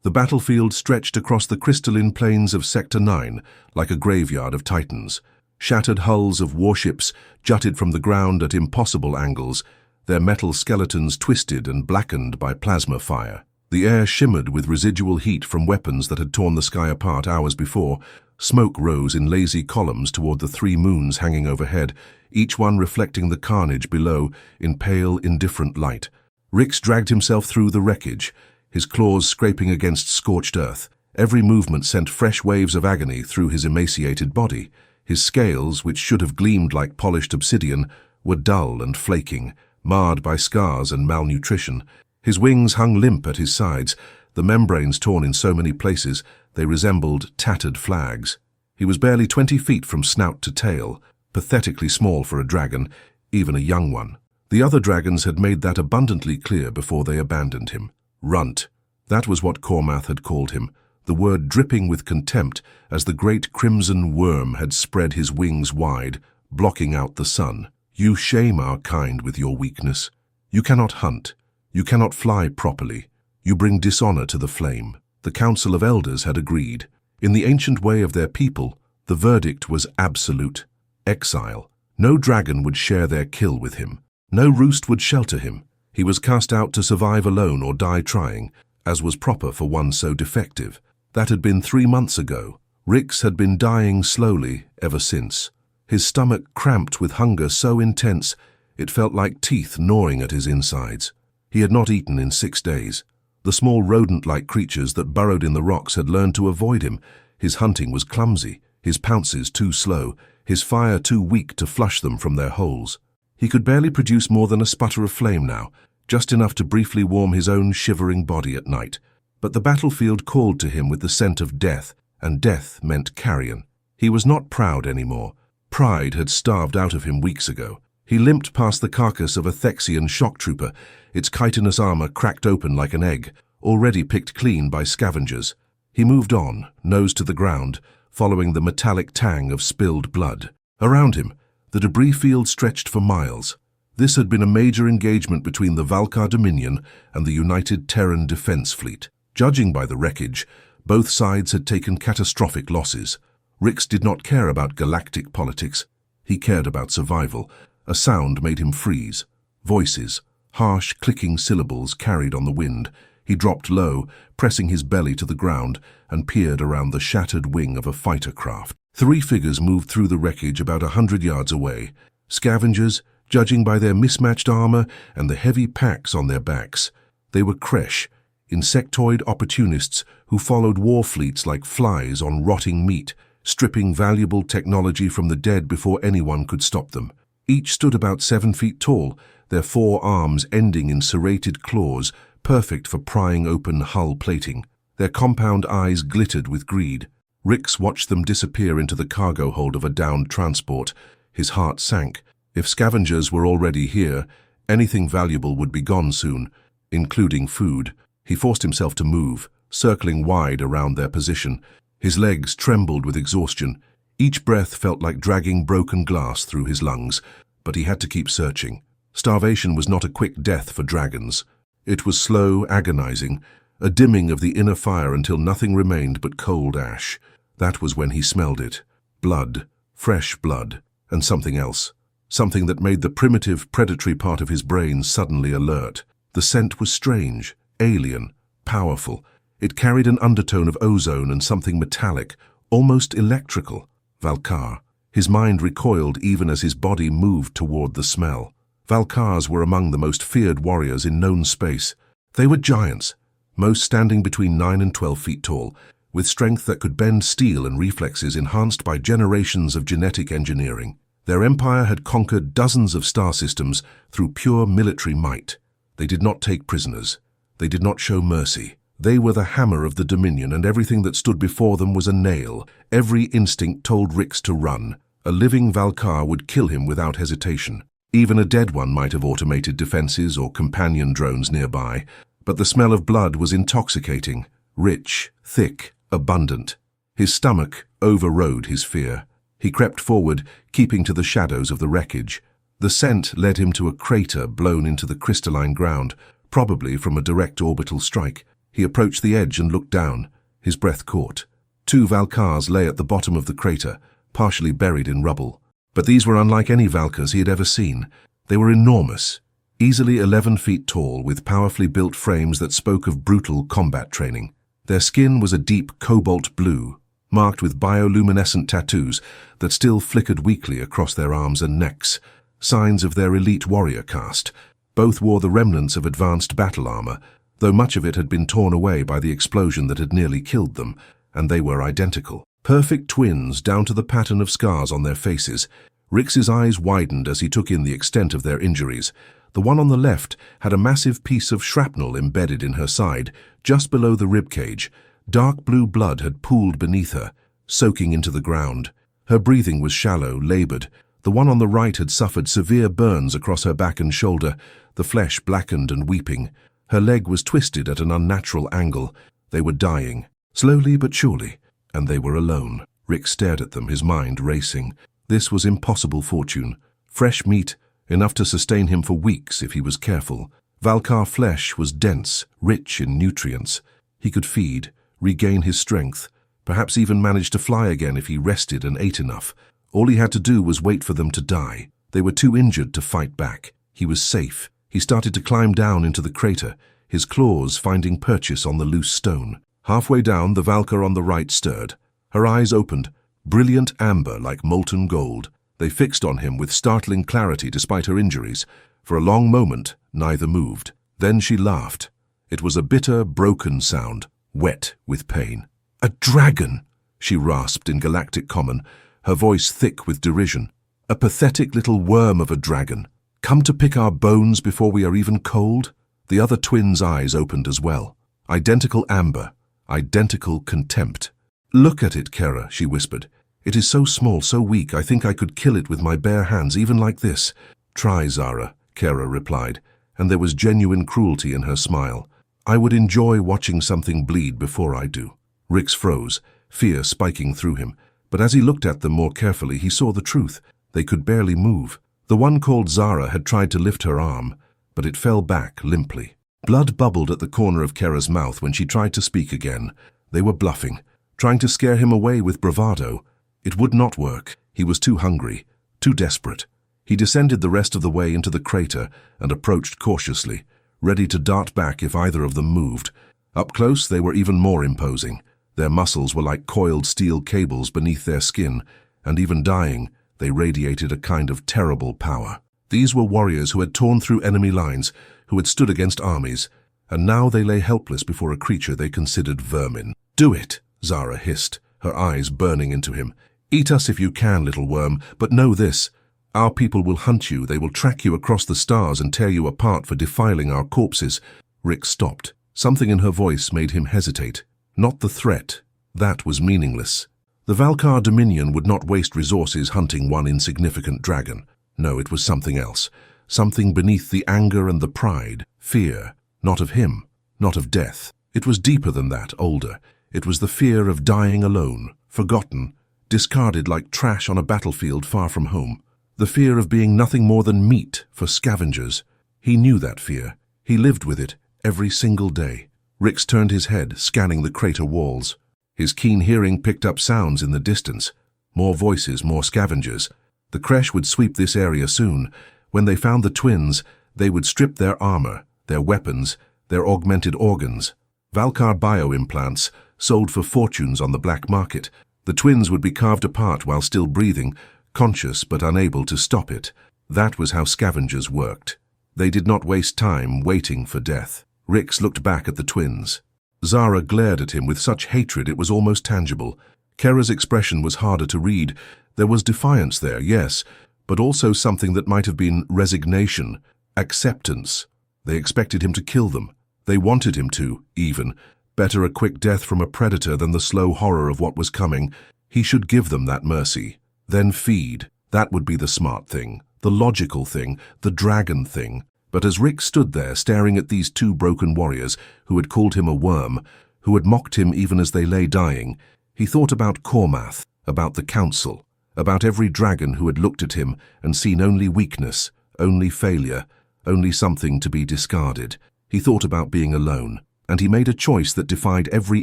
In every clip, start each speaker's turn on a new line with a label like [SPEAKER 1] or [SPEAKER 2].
[SPEAKER 1] The battlefield stretched across the crystalline plains of Sector 9 like a graveyard of titans. Shattered hulls of warships jutted from the ground at impossible angles, their metal skeletons twisted and blackened by plasma fire. The air shimmered with residual heat from weapons that had torn the sky apart hours before. Smoke rose in lazy columns toward the 3 moons hanging overhead, each one reflecting the carnage below in pale, indifferent light. Rix dragged himself through the wreckage, his claws scraping against scorched earth. Every movement sent fresh waves of agony through his emaciated body. His scales, which should have gleamed like polished obsidian, were dull and flaking, marred by scars and malnutrition. His wings hung limp at his sides, the membranes torn in so many places they resembled tattered flags. He was barely 20 feet from snout to tail, pathetically small for a dragon, even a young one. The other dragons had made that abundantly clear before they abandoned him. Runt. That was what Cormath had called him, the word dripping with contempt as the great crimson worm had spread his wings wide, blocking out the sun. You shame our kind with your weakness. You cannot hunt. You cannot fly properly. You bring dishonor to the flame. The Council of Elders had agreed. In the ancient way of their people, the verdict was absolute. Exile. No dragon would share their kill with him. No roost would shelter him. He was cast out to survive alone or die trying, as was proper for one so defective. That had been 3 months ago. Rix had been dying slowly ever since. His stomach cramped with hunger so intense it felt like teeth gnawing at his insides. He had not eaten in 6 days. The small rodent-like creatures that burrowed in the rocks had learned to avoid him. His hunting was clumsy, his pounces too slow, his fire too weak to flush them from their holes. He could barely produce more than a sputter of flame now, just enough to briefly warm his own shivering body at night. But the battlefield called to him with the scent of death, and death meant carrion. He was not proud anymore. Pride had starved out of him weeks ago. He limped past the carcass of a Thexian shock trooper, its chitinous armor cracked open like an egg, already picked clean by scavengers. He moved on, nose to the ground, following the metallic tang of spilled blood. Around him, the debris field stretched for miles. This had been a major engagement between the Valkar Dominion and the United Terran Defense Fleet. Judging by the wreckage, both sides had taken catastrophic losses. Rix did not care about galactic politics. He cared about survival. A sound made him freeze. Voices, harsh, clicking syllables carried on the wind. He dropped low, pressing his belly to the ground, and peered around the shattered wing of a fighter craft. 3 figures moved through the wreckage about 100 yards away. Scavengers, judging by their mismatched armor and the heavy packs on their backs. They were Kresh, insectoid opportunists who followed war fleets like flies on rotting meat, stripping valuable technology from the dead before anyone could stop them. Each stood about 7 feet tall, their 4 arms ending in serrated claws, perfect for prying open hull plating. Their compound eyes glittered with greed. Rix watched them disappear into the cargo hold of a downed transport. His heart sank. If scavengers were already here, anything valuable would be gone soon, including food. He forced himself to move, circling wide around their position. His legs trembled with exhaustion. Each breath felt like dragging broken glass through his lungs, but he had to keep searching. Starvation was not a quick death for dragons. It was slow, agonizing, a dimming of the inner fire until nothing remained but cold ash. That was when he smelled it. Blood, fresh blood, and something else. Something that made the primitive, predatory part of his brain suddenly alert. The scent was strange, alien, powerful. It carried an undertone of ozone and something metallic, almost electrical. Valkar. His mind recoiled even as his body moved toward the smell. Valkars were among the most feared warriors in known space. They were giants, most standing between 9 and 12 feet tall, with strength that could bend steel and reflexes enhanced by generations of genetic engineering. Their empire had conquered dozens of star systems through pure military might. They did not take prisoners. They did not show mercy. They were the hammer of the Dominion, and everything that stood before them was a nail. Every instinct told Rix to run. A living Valkar would kill him without hesitation. Even a dead one might have automated defenses or companion drones nearby. But the smell of blood was intoxicating, rich, thick, abundant. His stomach overrode his fear. He crept forward, keeping to the shadows of the wreckage. The scent led him to a crater blown into the crystalline ground, probably from a direct orbital strike. He approached the edge and looked down, his breath caught. 2 Valkars lay at the bottom of the crater, partially buried in rubble. But these were unlike any Valkars he had ever seen. They were enormous, easily 11 feet tall, with powerfully built frames that spoke of brutal combat training. Their skin was a deep cobalt blue, marked with bioluminescent tattoos that still flickered weakly across their arms and necks, signs of their elite warrior caste. Both wore the remnants of advanced battle armor, though much of it had been torn away by the explosion that had nearly killed them, and they were identical. Perfect twins down to the pattern of scars on their faces. Rix's eyes widened as he took in the extent of their injuries. The one on the left had a massive piece of shrapnel embedded in her side, just below the ribcage. Dark blue blood had pooled beneath her, soaking into the ground. Her breathing was shallow, labored. The one on the right had suffered severe burns across her back and shoulder, the flesh blackened and weeping. Her leg was twisted at an unnatural angle. They were dying, slowly but surely, and they were alone. Rick stared at them, his mind racing. This was impossible fortune. Fresh meat, enough to sustain him for weeks if he was careful. Valkar flesh was dense, rich in nutrients. He could feed, regain his strength, perhaps even manage to fly again if he rested and ate enough. All he had to do was wait for them to die. They were too injured to fight back. He was safe. He started to climb down into the crater, his claws finding purchase on the loose stone. Halfway down, the Valkar on the right stirred. Her eyes opened, brilliant amber like molten gold. They fixed on him with startling clarity despite her injuries. For a long moment, neither moved. Then she laughed. It was a bitter, broken sound, wet with pain. "A dragon!" she rasped in galactic common, her voice thick with derision. "A pathetic little worm of a dragon. Come to pick our bones before we are even cold?" The other twins' eyes opened as well. Identical amber, identical contempt. "Look at it, Kera," she whispered. "It is so small, so weak, I think I could kill it with my bare hands, even like this." "Try, Zara," Kera replied, and there was genuine cruelty in her smile. "I would enjoy watching something bleed before I do." Rix froze, fear spiking through him, but as he looked at them more carefully, he saw the truth. They could barely move. The one called Zara had tried to lift her arm, but it fell back limply. Blood bubbled at the corner of Kera's mouth when she tried to speak again. They were bluffing, trying to scare him away with bravado. It would not work. He was too hungry, too desperate. He descended the rest of the way into the crater and approached cautiously, ready to dart back if either of them moved. Up close, they were even more imposing. Their muscles were like coiled steel cables beneath their skin, and even dying, they radiated a kind of terrible power. These were warriors who had torn through enemy lines, who had stood against armies, and now they lay helpless before a creature they considered vermin. "Do it," Zara hissed, her eyes burning into him. "Eat us if you can, little worm, but know this. Our people will hunt you, they will track you across the stars and tear you apart for defiling our corpses." Rick stopped. Something in her voice made him hesitate. Not the threat. That was meaningless. The Valkar Dominion would not waste resources hunting one insignificant dragon. No, it was something else. Something beneath the anger and the pride. Fear. Not of him. Not of death. It was deeper than that, older. It was the fear of dying alone, forgotten, discarded like trash on a battlefield far from home. The fear of being nothing more than meat for scavengers. He knew that fear. He lived with it every single day. Rix turned his head, scanning the crater walls. His keen hearing picked up sounds in the distance. More voices, more scavengers. The Kresh would sweep this area soon. When they found the twins, they would strip their armor, their weapons, their augmented organs. Valkar bio-implants, sold for fortunes on the black market. The twins would be carved apart while still breathing, conscious but unable to stop it. That was how scavengers worked. They did not waste time waiting for death. Rix looked back at the twins. Zara glared at him with such hatred it was almost tangible. Kera's expression was harder to read. There was defiance there, yes, but also something that might have been resignation, acceptance. They expected him to kill them. They wanted him to, even. Better a quick death from a predator than the slow horror of what was coming. He should give them that mercy. Then feed. That would be the smart thing, the logical thing, the dragon thing. But as Rick stood there staring at these two broken warriors who had called him a worm, who had mocked him even as they lay dying, he thought about Kormath, about the council, about every dragon who had looked at him and seen only weakness, only failure, only something to be discarded. He thought about being alone, and he made a choice that defied every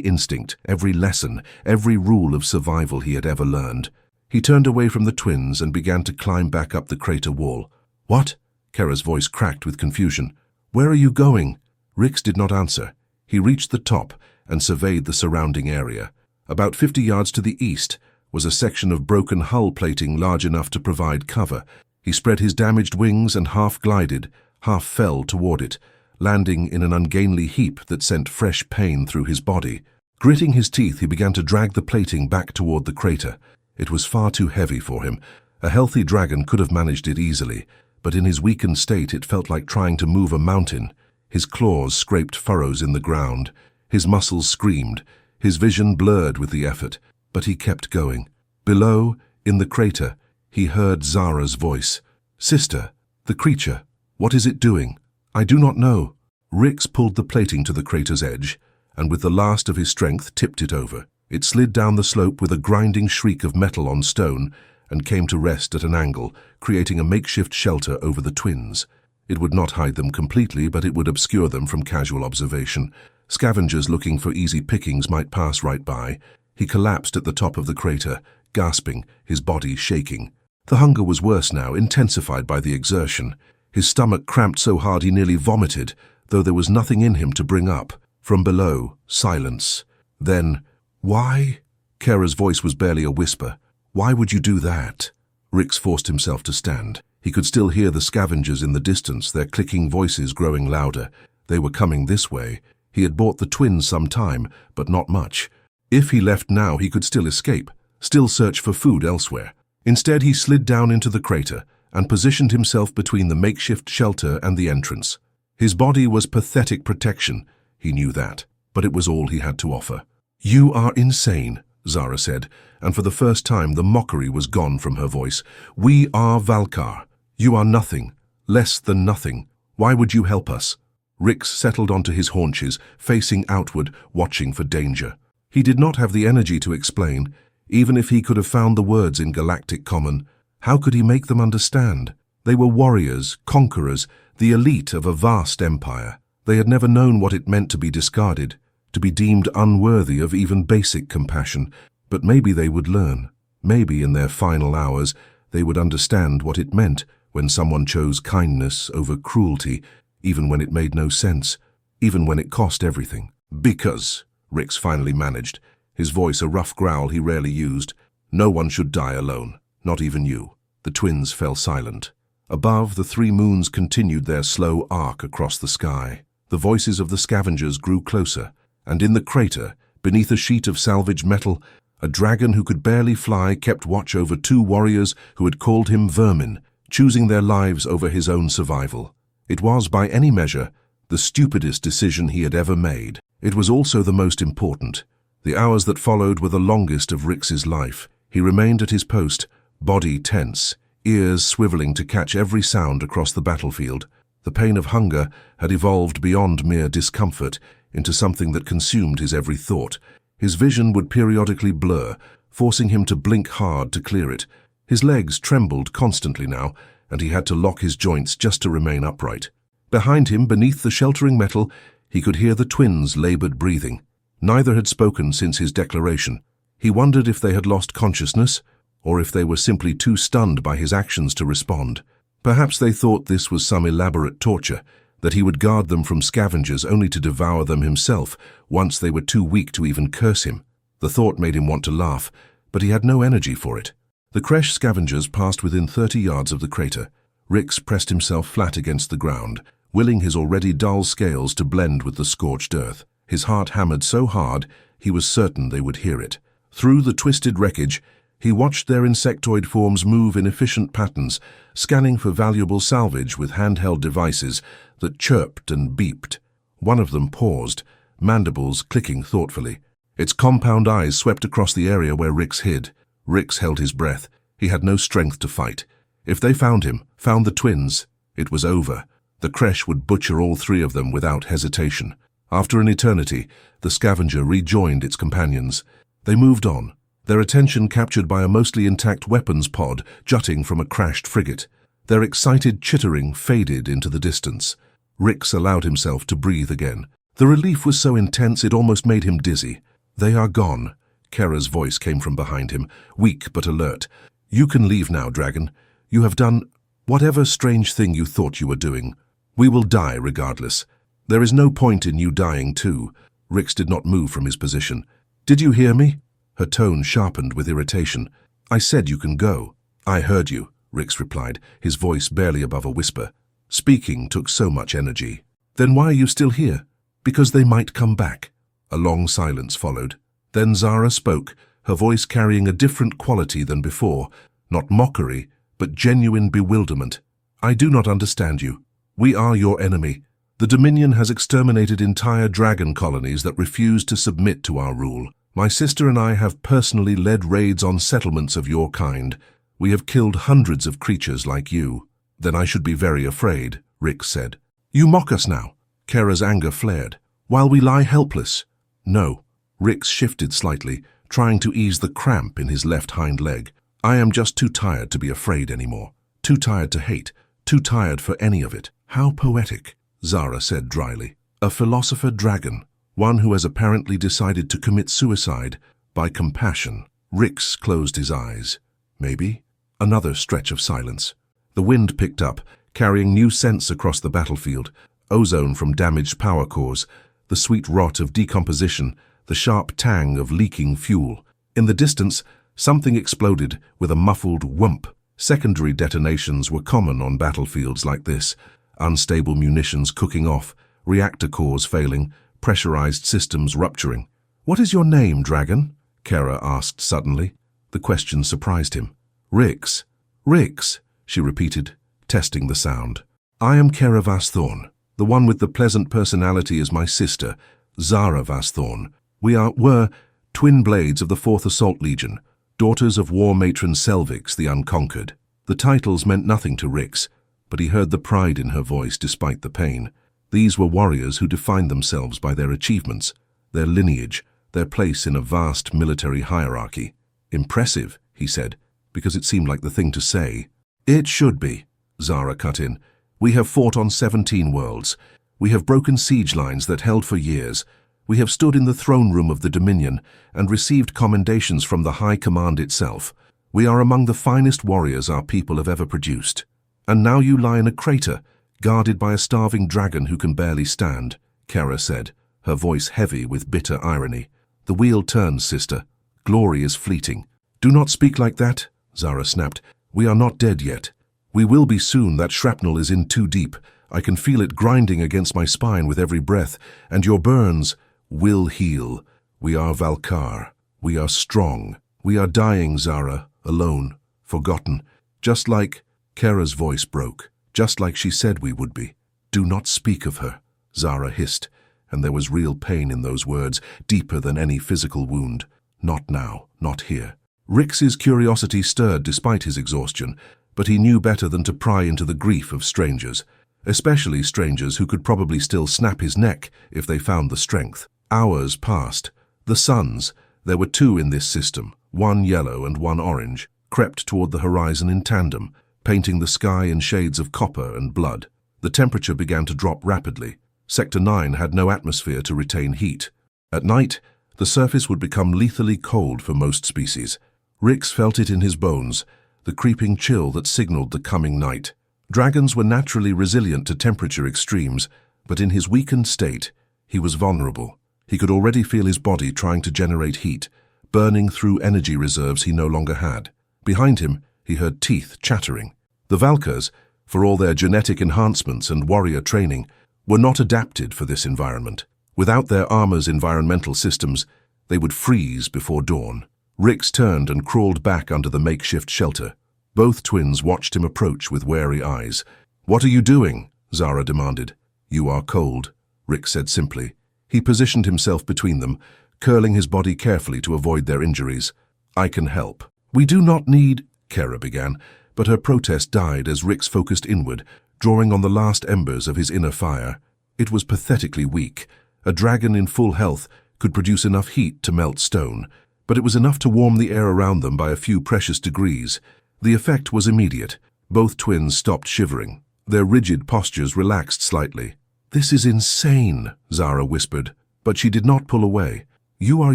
[SPEAKER 1] instinct, every lesson, every rule of survival he had ever learned. He turned away from the twins and began to climb back up the crater wall. "What?" Kara's voice cracked with confusion. "Where are you going?" Rix did not answer. He reached the top and surveyed the surrounding area. About 50 yards to the east was a section of broken hull plating large enough to provide cover. He spread his damaged wings and half glided, half fell toward it, landing in an ungainly heap that sent fresh pain through his body. Gritting his teeth, he began to drag the plating back toward the crater. It was far too heavy for him. A healthy dragon could have managed it easily, but in his weakened state it felt like trying to move a mountain. His claws scraped furrows in the ground. His muscles screamed. His vision blurred with the effort, but he kept going. Below, in the crater, he heard Zara's voice. "Sister, the creature, what is it doing?" "I do not know." Rix pulled the plating to the crater's edge, and with the last of his strength tipped it over. It slid down the slope with a grinding shriek of metal on stone and came to rest at an angle, creating a makeshift shelter over the twins. It would not hide them completely, but it would obscure them from casual observation. Scavengers looking for easy pickings might pass right by. He collapsed at the top of the crater, gasping, his body shaking. The hunger was worse now, intensified by the exertion. His stomach cramped so hard he nearly vomited, though there was nothing in him to bring up. From below, silence. Then, "Why?" Kara's voice was barely a whisper. "Why would you do that?" Rix forced himself to stand. He could still hear the scavengers in the distance, their clicking voices growing louder. They were coming this way. He had bought the twins some time, but not much. If he left now, he could still escape, still search for food elsewhere. Instead, he slid down into the crater and positioned himself between the makeshift shelter and the entrance. His body was pathetic protection, he knew that, but it was all he had to offer. "You are insane," Zara said, and for the first time the mockery was gone from her voice. "We are Valkar. You are nothing, less than nothing. Why would you help us?" Rix settled onto his haunches, facing outward, watching for danger. He did not have the energy to explain. Even if he could have found the words in galactic common, how could he make them understand? They were warriors, conquerors, the elite of a vast empire. They had never known what it meant to be discarded, to be deemed unworthy of even basic compassion. But maybe they would learn. Maybe in their final hours they would understand what it meant when someone chose kindness over cruelty, even when it made no sense, even when it cost everything. "Because," Rix finally managed, his voice a rough growl he rarely used, "no one should die alone, not even you." The twins fell silent. Above, the three moons continued their slow arc across the sky. The voices of the scavengers grew closer, and in the crater, beneath a sheet of salvaged metal, a dragon who could barely fly kept watch over two warriors who had called him vermin, choosing their lives over his own survival. It was, by any measure, the stupidest decision he had ever made. It was also the most important. The hours that followed were the longest of Rix's life. He remained at his post, body tense, ears swiveling to catch every sound across the battlefield. The pain of hunger had evolved beyond mere discomfort into something that consumed his every thought. His vision would periodically blur, forcing him to blink hard to clear it. His legs trembled constantly now, and he had to lock his joints just to remain upright. Behind him, beneath the sheltering metal, he could hear the twins' labored breathing. Neither had spoken since his declaration. He wondered if they had lost consciousness, or if they were simply too stunned by his actions to respond. Perhaps they thought this was some elaborate torture, that he would guard them from scavengers only to devour them himself once they were too weak to even curse him. The thought made him want to laugh, but he had no energy for it. The Kresh scavengers passed within 30 yards of the crater. Rix pressed himself flat against the ground, willing his already dull scales to blend with the scorched earth. His heart hammered so hard he was certain they would hear it. Through the twisted wreckage, he watched their insectoid forms move in efficient patterns, scanning for valuable salvage with handheld devices that chirped and beeped. One of them paused, mandibles clicking thoughtfully. Its compound eyes swept across the area where Rix hid. Rix held his breath. He had no strength to fight. If they found him, found the twins, it was over. The Kresh would butcher all three of them without hesitation. After an eternity, the scavenger rejoined its companions. They moved on, their attention captured by a mostly intact weapons pod jutting from a crashed frigate. Their excited chittering faded into the distance. Rix allowed himself to breathe again. The relief was so intense it almost made him dizzy. "They are gone." Kera's voice came from behind him, weak but alert. "You can leave now, dragon. You have done whatever strange thing you thought you were doing. We will die regardless. There is no point in you dying too." Rix did not move from his position. "Did you hear me?" Her tone sharpened with irritation. "I said you can go." "I heard you," Rix replied, his voice barely above a whisper. Speaking took so much energy. "Then why are you still here?" "Because they might come back." A long silence followed. Then Zara spoke, her voice carrying a different quality than before, not mockery, but genuine bewilderment. "I do not understand you. We are your enemy. The Dominion has exterminated entire dragon colonies that refuse to submit to our rule. My sister and I have personally led raids on settlements of your kind. We have killed hundreds of creatures like you." "Then I should be very afraid," Rix said. "You mock us now." Kera's anger flared. "While we lie helpless." "No." Rix shifted slightly, trying to ease the cramp in his left hind leg. "I am just too tired to be afraid anymore. Too tired to hate. Too tired for any of it." "How poetic," Zara said dryly. "A philosopher dragon, one who has apparently decided to commit suicide by compassion." Rix closed his eyes. "Maybe." Another stretch of silence. The wind picked up, carrying new scents across the battlefield. Ozone from damaged power cores, the sweet rot of decomposition, the sharp tang of leaking fuel. In the distance, something exploded with a muffled whump. Secondary detonations were common on battlefields like this. Unstable munitions cooking off, reactor cores failing, pressurized systems rupturing. "What is your name, dragon?" Kera asked suddenly. The question surprised him. "Rix." "Rix," she repeated, testing the sound. "I am Kera Vasthorn. The one with the pleasant personality is my sister, Zara Vasthorn. We were twin blades of the 4th Assault Legion, daughters of war matron Selvix the Unconquered." The titles meant nothing to Rix, but he heard the pride in her voice despite the pain. These were warriors who defined themselves by their achievements, their lineage, their place in a vast military hierarchy. "Impressive," he said, because it seemed like the thing to say. "It should be," Zara cut in. "We have fought on 17 worlds. We have broken siege lines that held for years. We have stood in the throne room of the Dominion and received commendations from the High Command itself. We are among the finest warriors our people have ever produced. And now you lie in a crater, guarded by a starving dragon who can barely stand," Kera said, her voice heavy with bitter irony. "The wheel turns, sister. Glory is fleeting." "Do not speak like that," Zara snapped. "We are not dead yet. We will be soon. That shrapnel is in too deep. I can feel it grinding against my spine with every breath, and your burns will heal. We are Valkar. We are strong. We are dying, Zara, alone, forgotten. Just like—" Kera's voice broke, "just like she said we would be." "Do not speak of her," Zara hissed, and there was real pain in those words, deeper than any physical wound. "Not now, not here." Rix's curiosity stirred despite his exhaustion, but he knew better than to pry into the grief of strangers, especially strangers who could probably still snap his neck if they found the strength. Hours passed. The suns, there were two in this system, one yellow and one orange, crept toward the horizon in tandem, painting the sky in shades of copper and blood. The temperature began to drop rapidly. Sector 9 had no atmosphere to retain heat. At night, the surface would become lethally cold for most species. Rix felt it in his bones, the creeping chill that signaled the coming night. Dragons were naturally resilient to temperature extremes, but in his weakened state, he was vulnerable. He could already feel his body trying to generate heat, burning through energy reserves he no longer had. Behind him, he heard teeth chattering. The Valkars, for all their genetic enhancements and warrior training, were not adapted for this environment. Without their armor's environmental systems, they would freeze before dawn. Rix turned and crawled back under the makeshift shelter. Both twins watched him approach with wary eyes. "What are you doing?" Zara demanded. "You are cold," Rix said simply. He positioned himself between them, curling his body carefully to avoid their injuries. "I can help." "We do not need—" Kera began, but her protest died as Rix focused inward, drawing on the last embers of his inner fire. It was pathetically weak. A dragon in full health could produce enough heat to melt stone, but it was enough to warm the air around them by a few precious degrees. The effect was immediate. Both twins stopped shivering. Their rigid postures relaxed slightly. "This is insane," Zara whispered, but she did not pull away. "You are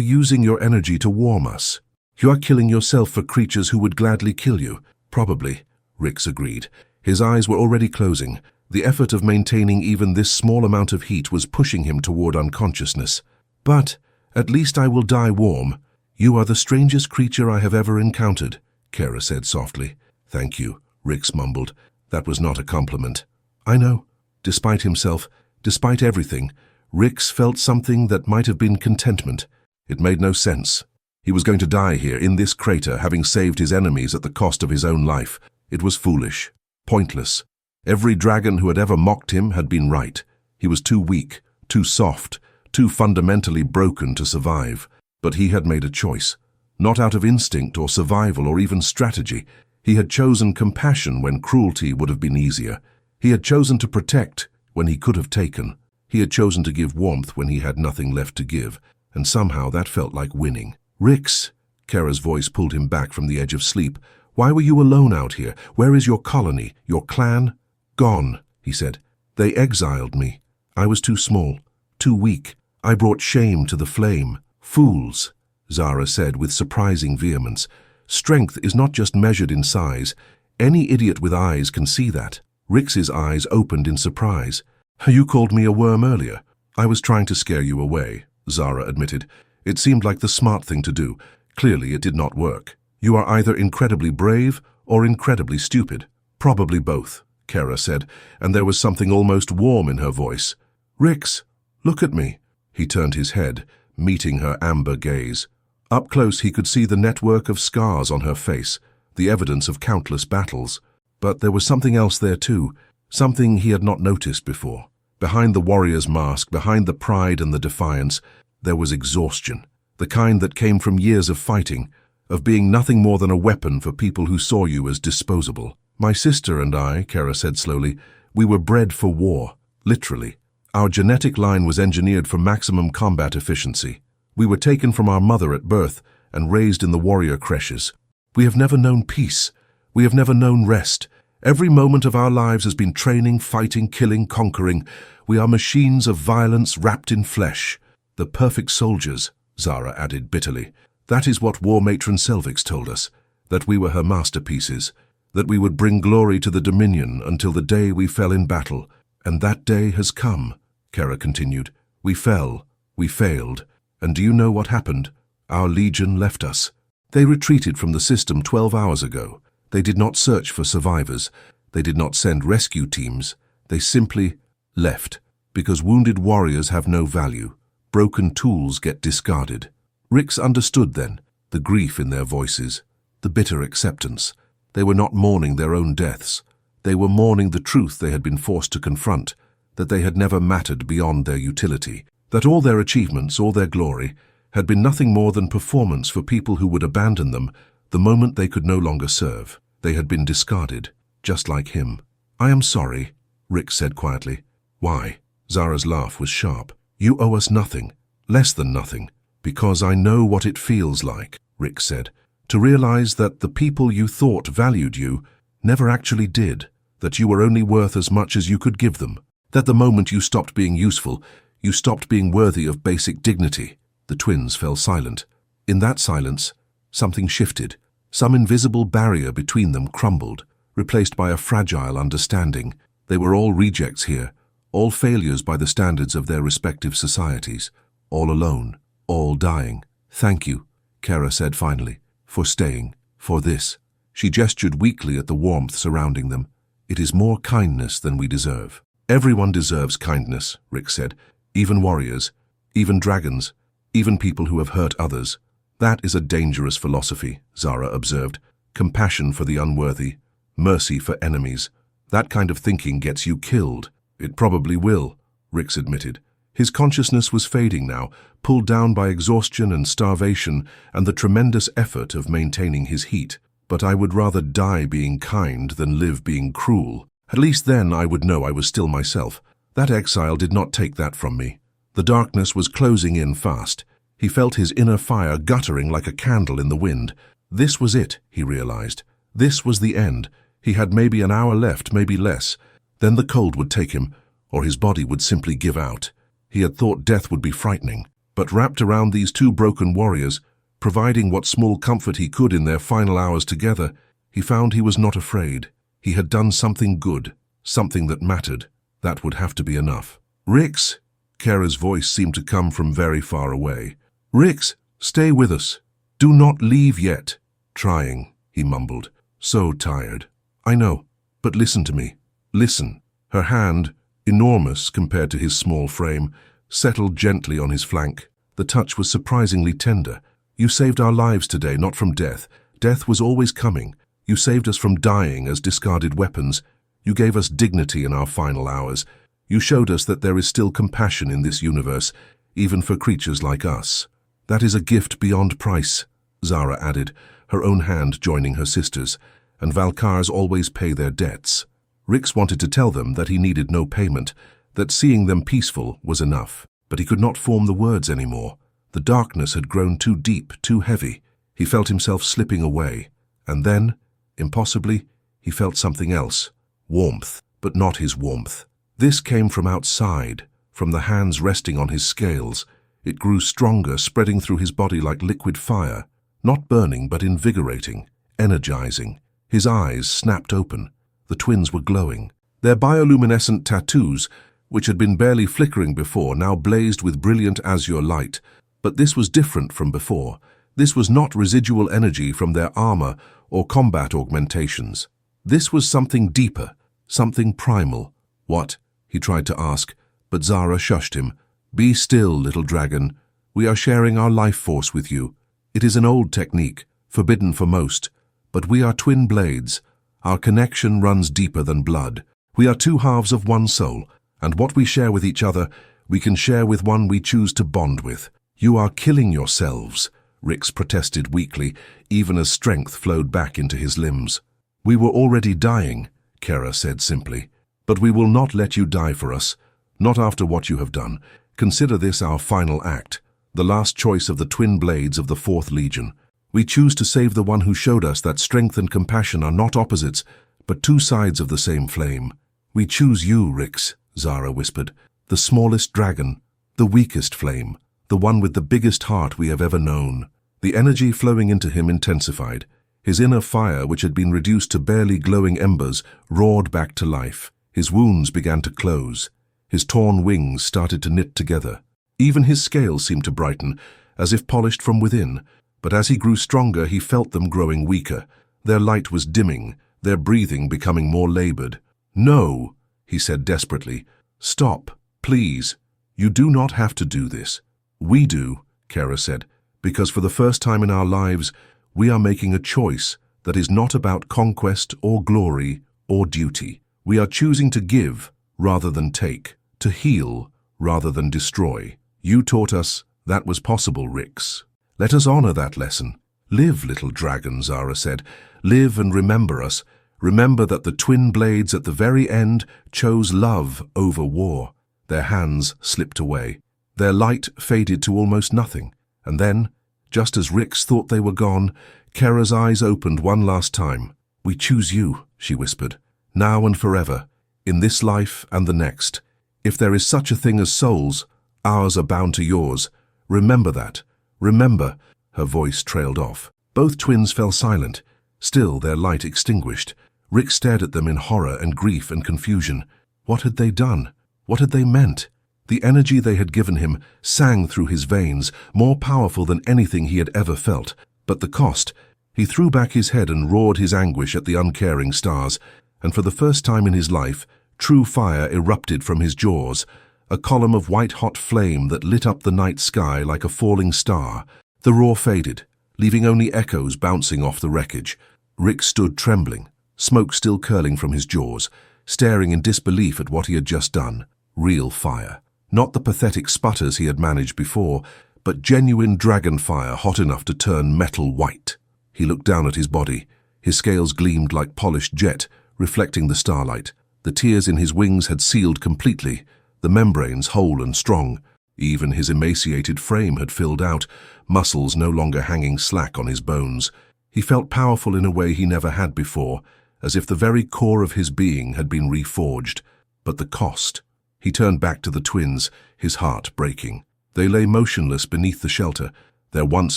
[SPEAKER 1] using your energy to warm us. You are killing yourself for creatures who would gladly kill you." "Probably," Rix agreed. His eyes were already closing. The effort of maintaining even this small amount of heat was pushing him toward unconsciousness. "But at least I will die warm. You are the strangest creature I have ever encountered," Kara said softly. "Thank you," Rix mumbled. That was not a compliment. "I know." Despite himself, despite everything, Rix felt something that might have been contentment. It made no sense. He was going to die here, in this crater, having saved his enemies at the cost of his own life. It was foolish, pointless. Every dragon who had ever mocked him had been right. He was too weak, too soft, too fundamentally broken to survive. But he had made a choice. Not out of instinct or survival or even strategy. He had chosen compassion when cruelty would have been easier. He had chosen to protect when he could have taken. He had chosen to give warmth when he had nothing left to give. And somehow that felt like winning. "Rix," Kara's voice pulled him back from the edge of sleep. "Why were you alone out here? Where is your colony, your clan?" "Gone," he said. "They exiled me. I was too small, too weak. I brought shame to the flame." "Fools," Zara said with surprising vehemence. "Strength is not just measured in size. Any idiot with eyes can see that." Rix's eyes opened in surprise. "You called me a worm earlier." "I was trying to scare you away," Zara admitted. "It seemed like the smart thing to do. Clearly it did not work. You are either incredibly brave or incredibly stupid." "Probably both," Kara said, and there was something almost warm in her voice. "Rix, look at me." He turned his head, meeting her amber gaze. Up close he could see the network of scars on her face, the evidence of countless battles. But there was something else there too, something he had not noticed before. Behind the warrior's mask, behind the pride and the defiance, there was exhaustion, the kind that came from years of fighting, of being nothing more than a weapon for people who saw you as disposable. "My sister and I," Kara said slowly, "we were bred for war, literally. Our genetic line was engineered for maximum combat efficiency. We were taken from our mother at birth and raised in the warrior creches. We have never known peace. We have never known rest. Every moment of our lives has been training, fighting, killing, conquering. We are machines of violence wrapped in flesh. The perfect soldiers," Zara added bitterly. "That is what War Matron Selvix told us, that we were her masterpieces, that we would bring glory to the Dominion until the day we fell in battle. And that day has come," Kara continued. "We fell, we failed, and do you know what happened? Our legion left us. They retreated from the system 12 hours ago. They did not search for survivors. They did not send rescue teams. They simply left, because wounded warriors have no value. Broken tools get discarded." Rix understood then, the grief in their voices, the bitter acceptance. They were not mourning their own deaths. They were mourning the truth they had been forced to confront, that they had never mattered beyond their utility, that all their achievements, all their glory, had been nothing more than performance for people who would abandon them the moment they could no longer serve. They had been discarded, just like him. "I am sorry," Rix said quietly. "Why?" Zara's laugh was sharp. "You owe us nothing, less than nothing." "Because I know what it feels like," Rix said, "to realize that the people you thought valued you never actually did, that you were only worth as much as you could give them, that the moment you stopped being useful, you stopped being worthy of basic dignity." The twins fell silent. In that silence, something shifted. Some invisible barrier between them crumbled, replaced by a fragile understanding. They were all rejects here, all failures by the standards of their respective societies, all alone, all dying. "Thank you," Kara said finally, "for staying, for this." She gestured weakly at the warmth surrounding them. "It is more kindness than we deserve." "Everyone deserves kindness," Rick said. "Even warriors, even dragons, even people who have hurt others." "That is a dangerous philosophy," Zara observed. "Compassion for the unworthy, mercy for enemies. That kind of thinking gets you killed." "It probably will," Rix admitted. His consciousness was fading now, pulled down by exhaustion and starvation and the tremendous effort of maintaining his heat. "But I would rather die being kind than live being cruel. At least then I would know I was still myself. That exile did not take that from me." The darkness was closing in fast. He felt his inner fire guttering like a candle in the wind. This was it, he realized. This was the end. He had maybe an hour left, maybe less. Then the cold would take him, or his body would simply give out. He had thought death would be frightening, but wrapped around these two broken warriors, providing what small comfort he could in their final hours together, he found he was not afraid. He had done something good, something that mattered. That would have to be enough. "Rix!" Kara's voice seemed to come from very far away. "Rix, stay with us. Do not leave yet." "Trying," he mumbled. "So tired." "I know, but listen to me. Listen." Her hand, enormous compared to his small frame, settled gently on his flank. The touch was surprisingly tender. "You saved our lives today, not from death. Death was always coming. You saved us from dying as discarded weapons. You gave us dignity in our final hours. You showed us that there is still compassion in this universe, even for creatures like us. That is a gift beyond price," Zara added, her own hand joining her sister's. "And Valkars always pay their debts." Rix wanted to tell them that he needed no payment, that seeing them peaceful was enough. But he could not form the words anymore. The darkness had grown too deep, too heavy. He felt himself slipping away. And then, impossibly, he felt something else. Warmth, but not his warmth. This came from outside, from the hands resting on his scales. It grew stronger, spreading through his body like liquid fire. Not burning, but invigorating, energizing. His eyes snapped open. The twins were glowing. Their bioluminescent tattoos, which had been barely flickering before, now blazed with brilliant azure light. But this was different from before. This was not residual energy from their armor or combat augmentations. This was something deeper, something primal. "What?" he tried to ask, but Zara shushed him. "Be still, little dragon. We are sharing our life force with you. It is an old technique, forbidden for most, but we are twin blades. Our connection runs deeper than blood. We are two halves of one soul, and what we share with each other, we can share with one we choose to bond with." "You are killing yourselves," Rix protested weakly, even as strength flowed back into his limbs. "We were already dying," Kara said simply. "But we will not let you die for us, not after what you have done. Consider this our final act, the last choice of the twin blades of the 4th Legion. We choose to save the one who showed us that strength and compassion are not opposites, but two sides of the same flame. We choose you, Rix," Zara whispered, "the smallest dragon, the weakest flame, the one with the biggest heart we have ever known." The energy flowing into him intensified. His inner fire, which had been reduced to barely glowing embers, roared back to life. His wounds began to close. His torn wings started to knit together. Even his scales seemed to brighten, as if polished from within. But as he grew stronger, he felt them growing weaker. Their light was dimming, their breathing becoming more labored. "No," he said desperately. "Stop, please. You do not have to do this." "We do," Kara said, "because for the first time in our lives, we are making a choice that is not about conquest or glory or duty. We are choosing to give rather than take, to heal rather than destroy. You taught us that was possible, Rix. Let us honor that lesson. Live, little dragon," Zara said. "Live and remember us. Remember that the twin blades at the very end chose love over war." Their hands slipped away. Their light faded to almost nothing. And then, just as Rix thought they were gone, Kara's eyes opened one last time. "We choose you," she whispered, "now and forever, in this life and the next. If there is such a thing as souls, ours are bound to yours. Remember that. Remember." Her voice trailed off. Both twins fell silent, still their light extinguished. Rix stared at them in horror and grief and confusion. What had they done? What had they meant? The energy they had given him sang through his veins, more powerful than anything he had ever felt. But the cost? He threw back his head and roared his anguish at the uncaring stars, and for the first time in his life, true fire erupted from his jaws, a column of white-hot flame that lit up the night sky like a falling star. The roar faded, leaving only echoes bouncing off the wreckage. Rick stood trembling, smoke still curling from his jaws, staring in disbelief at what he had just done. Real fire. Not the pathetic sputters he had managed before, but genuine dragon fire hot enough to turn metal white. He looked down at his body. His scales gleamed like polished jet, reflecting the starlight. The tears in his wings had sealed completely, the membranes whole and strong. Even his emaciated frame had filled out, muscles no longer hanging slack on his bones. He felt powerful in a way he never had before, as if the very core of his being had been reforged. But the cost. He turned back to the twins, his heart breaking. They lay motionless beneath the shelter, their once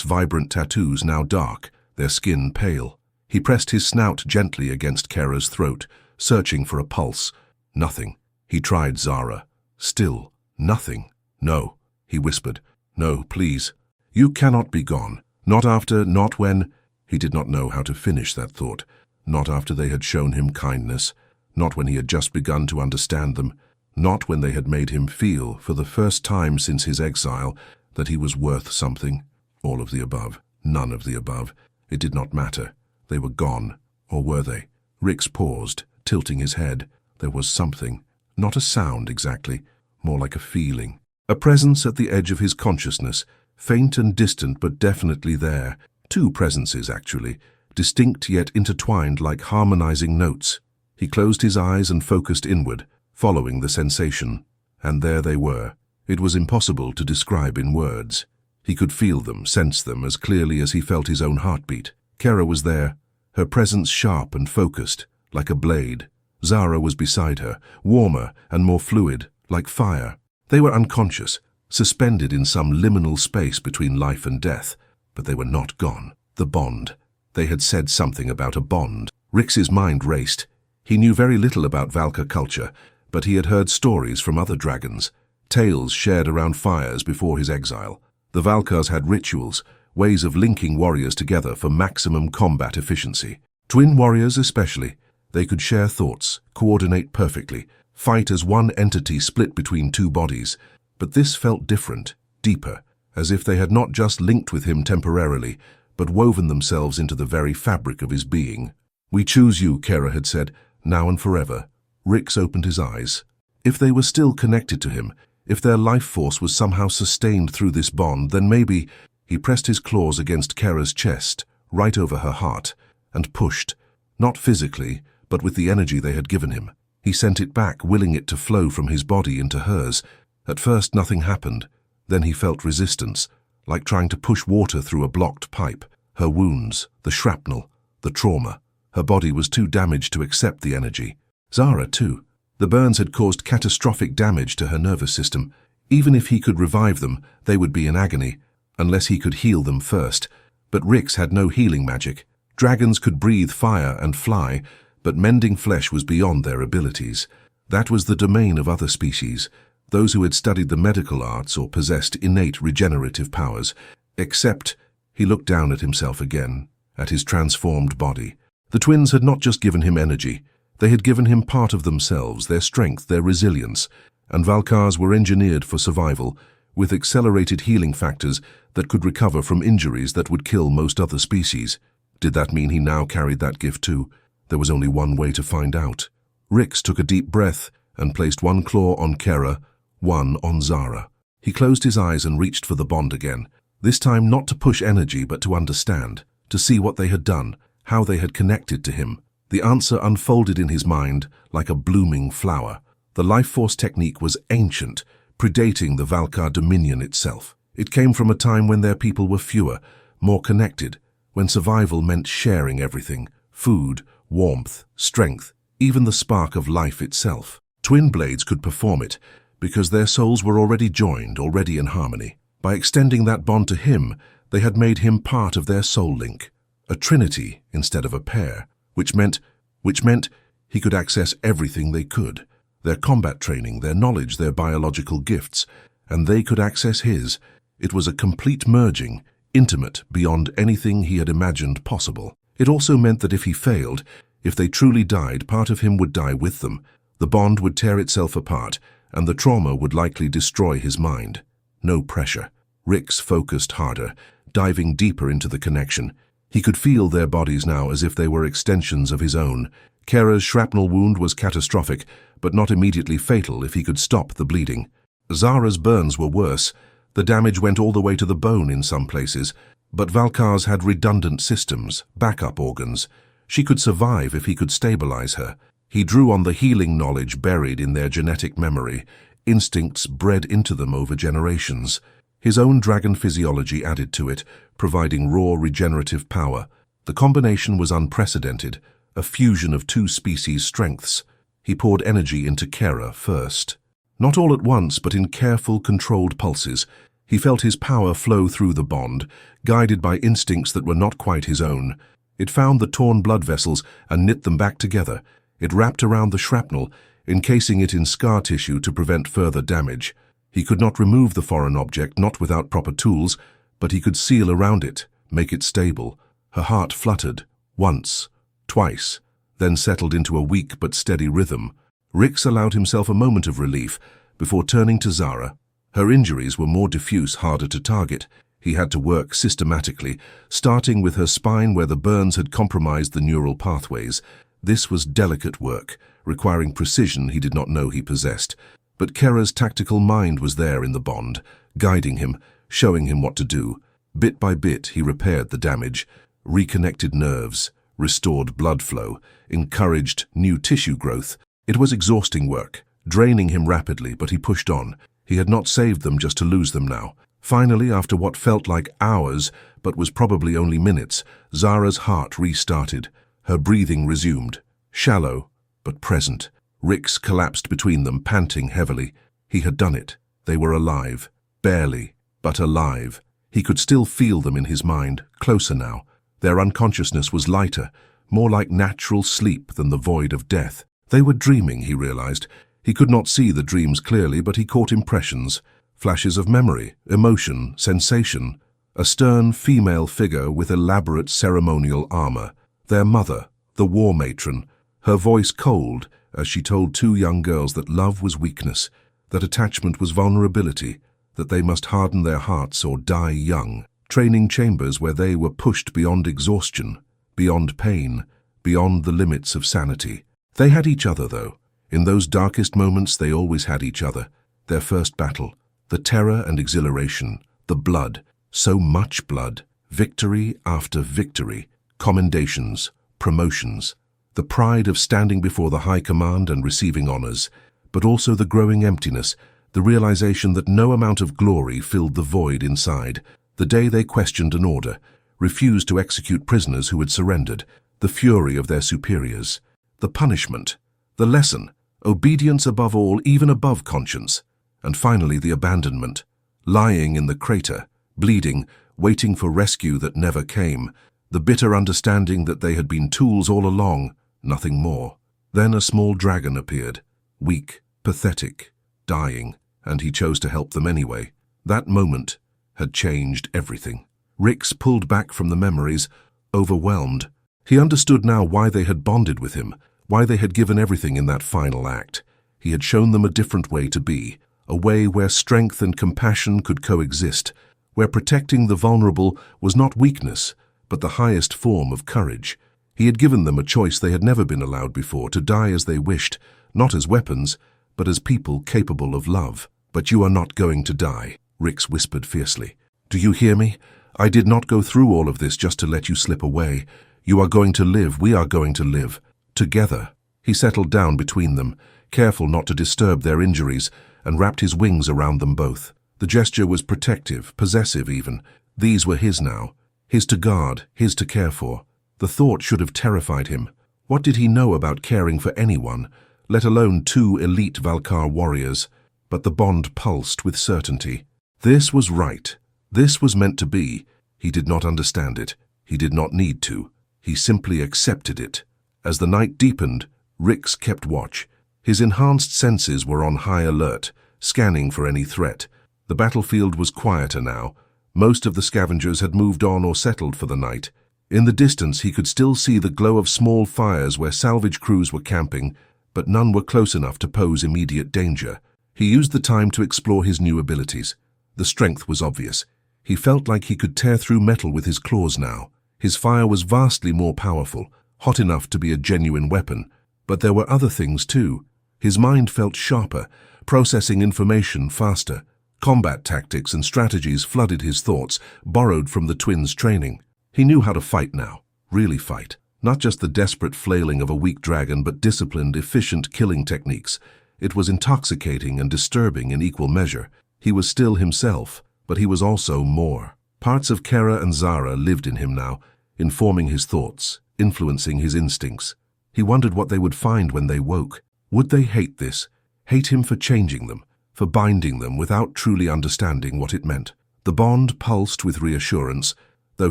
[SPEAKER 1] vibrant tattoos now dark, their skin pale. He pressed his snout gently against Kara's throat, searching for a pulse. Nothing. He tried Zara. Still, nothing. "No," he whispered. "No, please. You cannot be gone. Not after, not when—" He did not know how to finish that thought. Not after they had shown him kindness. Not when he had just begun to understand them. Not when they had made him feel, for the first time since his exile, that he was worth something. All of the above. None of the above. It did not matter. They were gone. Or were they? Rix paused, tilting his head. There was something. Not a sound exactly. More like a feeling. A presence at the edge of his consciousness. Faint and distant, but definitely there. Two presences, actually. Distinct yet intertwined like harmonizing notes. He closed his eyes and focused inward, following the sensation. And there they were. It was impossible to describe in words. He could feel them, sense them, as clearly as he felt his own heartbeat. Kara was there, her presence sharp and focused, like a blade. Zara was beside her, warmer and more fluid, like fire. They were unconscious, suspended in some liminal space between life and death. But they were not gone. The bond. They had said something about a bond. Rix's mind raced. He knew very little about Valka culture, but he had heard stories from other dragons, tales shared around fires before his exile. The Valkars had rituals, ways of linking warriors together for maximum combat efficiency. Twin warriors especially. They could share thoughts, coordinate perfectly, fight as one entity split between two bodies. But this felt different, deeper, as if they had not just linked with him temporarily, but woven themselves into the very fabric of his being. "We choose you," Kara had said, "now and forever." Rix opened his eyes. If they were still connected to him, if their life force was somehow sustained through this bond, then maybe— He pressed his claws against Kara's chest, right over her heart, and pushed, not physically, but with the energy they had given him. He sent it back, willing it to flow from his body into hers. At first nothing happened. Then he felt resistance, like trying to push water through a blocked pipe. Her wounds, the shrapnel, the trauma. Her body was too damaged to accept the energy. Zara, too. The burns had caused catastrophic damage to her nervous system. Even if he could revive them, they would be in agony, unless he could heal them first. But Rix had no healing magic. Dragons could breathe fire and fly, but mending flesh was beyond their abilities. That was the domain of other species, those who had studied the medical arts or possessed innate regenerative powers. Except, he looked down at himself again, at his transformed body. The twins had not just given him energy. They had given him part of themselves, their strength, their resilience. And Valkars were engineered for survival, with accelerated healing factors that could recover from injuries that would kill most other species. Did that mean he now carried that gift too? There was only one way to find out. Rix took a deep breath and placed one claw on Kara, one on Zara. He closed his eyes and reached for the bond again, this time not to push energy but to understand, to see what they had done, how they had connected to him. The answer unfolded in his mind like a blooming flower. The life force technique was ancient, predating the Valkar dominion itself. It came from a time when their people were fewer, more connected, when survival meant sharing everything: food, warmth, strength, even the spark of life itself. Twin blades could perform it, because their souls were already joined, already in harmony. By extending that bond to him, they had made him part of their soul link, a trinity instead of a pair, which meant he could access everything they could, their combat training, their knowledge, their biological gifts, and they could access his. It was a complete merging, intimate beyond anything he had imagined possible. It also meant that if he failed, if they truly died, part of him would die with them. The bond would tear itself apart, and the trauma would likely destroy his mind. No pressure. Rix focused harder, diving deeper into the connection. He could feel their bodies now as if they were extensions of his own. Kara's shrapnel wound was catastrophic, but not immediately fatal if he could stop the bleeding. Zara's burns were worse. The damage went all the way to the bone in some places, but Valkar's had redundant systems, backup organs. She could survive if he could stabilize her. He drew on the healing knowledge buried in their genetic memory, instincts bred into them over generations. His own dragon physiology added to it, providing raw regenerative power. The combination was unprecedented, a fusion of two species' strengths. He poured energy into Kara first. Not all at once, but in careful, controlled pulses. He felt his power flow through the bond, guided by instincts that were not quite his own. It found the torn blood vessels and knit them back together. It wrapped around the shrapnel, encasing it in scar tissue to prevent further damage. He could not remove the foreign object, not without proper tools, but he could seal around it, make it stable. Her heart fluttered, once, twice, then settled into a weak but steady rhythm. Rix allowed himself a moment of relief before turning to Zara. Her injuries were more diffuse, harder to target. He had to work systematically, starting with her spine where the burns had compromised the neural pathways. This was delicate work, requiring precision he did not know he possessed. But Kera's tactical mind was there in the bond, guiding him, showing him what to do. Bit by bit, he repaired the damage, reconnected nerves, restored blood flow, encouraged new tissue growth. It was exhausting work, draining him rapidly, but he pushed on. He had not saved them just to lose them now. Finally, after what felt like hours, but was probably only minutes, Zara's heart restarted. Her breathing resumed, shallow, but present. Rix collapsed between them, panting heavily. He had done it. They were alive. Barely, but alive. He could still feel them in his mind, closer now. Their unconsciousness was lighter, more like natural sleep than the void of death. They were dreaming, he realized. He could not see the dreams clearly, but he caught impressions, flashes of memory, emotion, sensation. A stern female figure with elaborate ceremonial armor. Their mother, the war matron, her voice cold as she told two young girls that love was weakness, that attachment was vulnerability, that they must harden their hearts or die young. Training chambers where they were pushed beyond exhaustion, beyond pain, beyond the limits of sanity. They had each other, though. In those darkest moments, they always had each other. Their first battle, the terror and exhilaration, the blood, so much blood, victory after victory, commendations, promotions, the pride of standing before the high command and receiving honors, but also the growing emptiness, the realization that no amount of glory filled the void inside. The day they questioned an order, refused to execute prisoners who had surrendered, the fury of their superiors, the punishment, the lesson, obedience above all, even above conscience, and finally the abandonment, lying in the crater, bleeding, waiting for rescue that never came, the bitter understanding that they had been tools all along, nothing more. Then a small dragon appeared, weak, pathetic, dying, and he chose to help them anyway. That moment had changed everything. Rix pulled back from the memories, overwhelmed. He understood now why they had bonded with him, why they had given everything in that final act. He had shown them a different way to be, a way where strength and compassion could coexist, where protecting the vulnerable was not weakness, but the highest form of courage. He had given them a choice they had never been allowed before, to die as they wished, not as weapons, but as people capable of love. "But you are not going to die," Rix whispered fiercely. "Do you hear me? I did not go through all of this just to let you slip away. You are going to live, we are going to live. Together." He settled down between them, careful not to disturb their injuries, and wrapped his wings around them both. The gesture was protective, possessive even. These were his now, his to guard, his to care for. The thought should have terrified him. What did he know about caring for anyone, let alone two elite Valkar warriors? But the bond pulsed with certainty. This was right. This was meant to be. He did not understand it. He did not need to. He simply accepted it. As the night deepened, Rix kept watch. His enhanced senses were on high alert, scanning for any threat. The battlefield was quieter now. Most of the scavengers had moved on or settled for the night. In the distance, he could still see the glow of small fires where salvage crews were camping, but none were close enough to pose immediate danger. He used the time to explore his new abilities. The strength was obvious. He felt like he could tear through metal with his claws now. His fire was vastly more powerful, hot enough to be a genuine weapon. But there were other things too. His mind felt sharper, processing information faster. Combat tactics and strategies flooded his thoughts, borrowed from the twins' training. He knew how to fight now, really fight. Not just the desperate flailing of a weak dragon, but disciplined, efficient killing techniques. It was intoxicating and disturbing in equal measure. He was still himself, but he was also more. Parts of Kera and Zara lived in him now, informing his thoughts, influencing his instincts. He wondered what they would find when they woke. Would they hate this? Hate him for changing them? for binding them without truly understanding what it meant. The bond pulsed with reassurance, though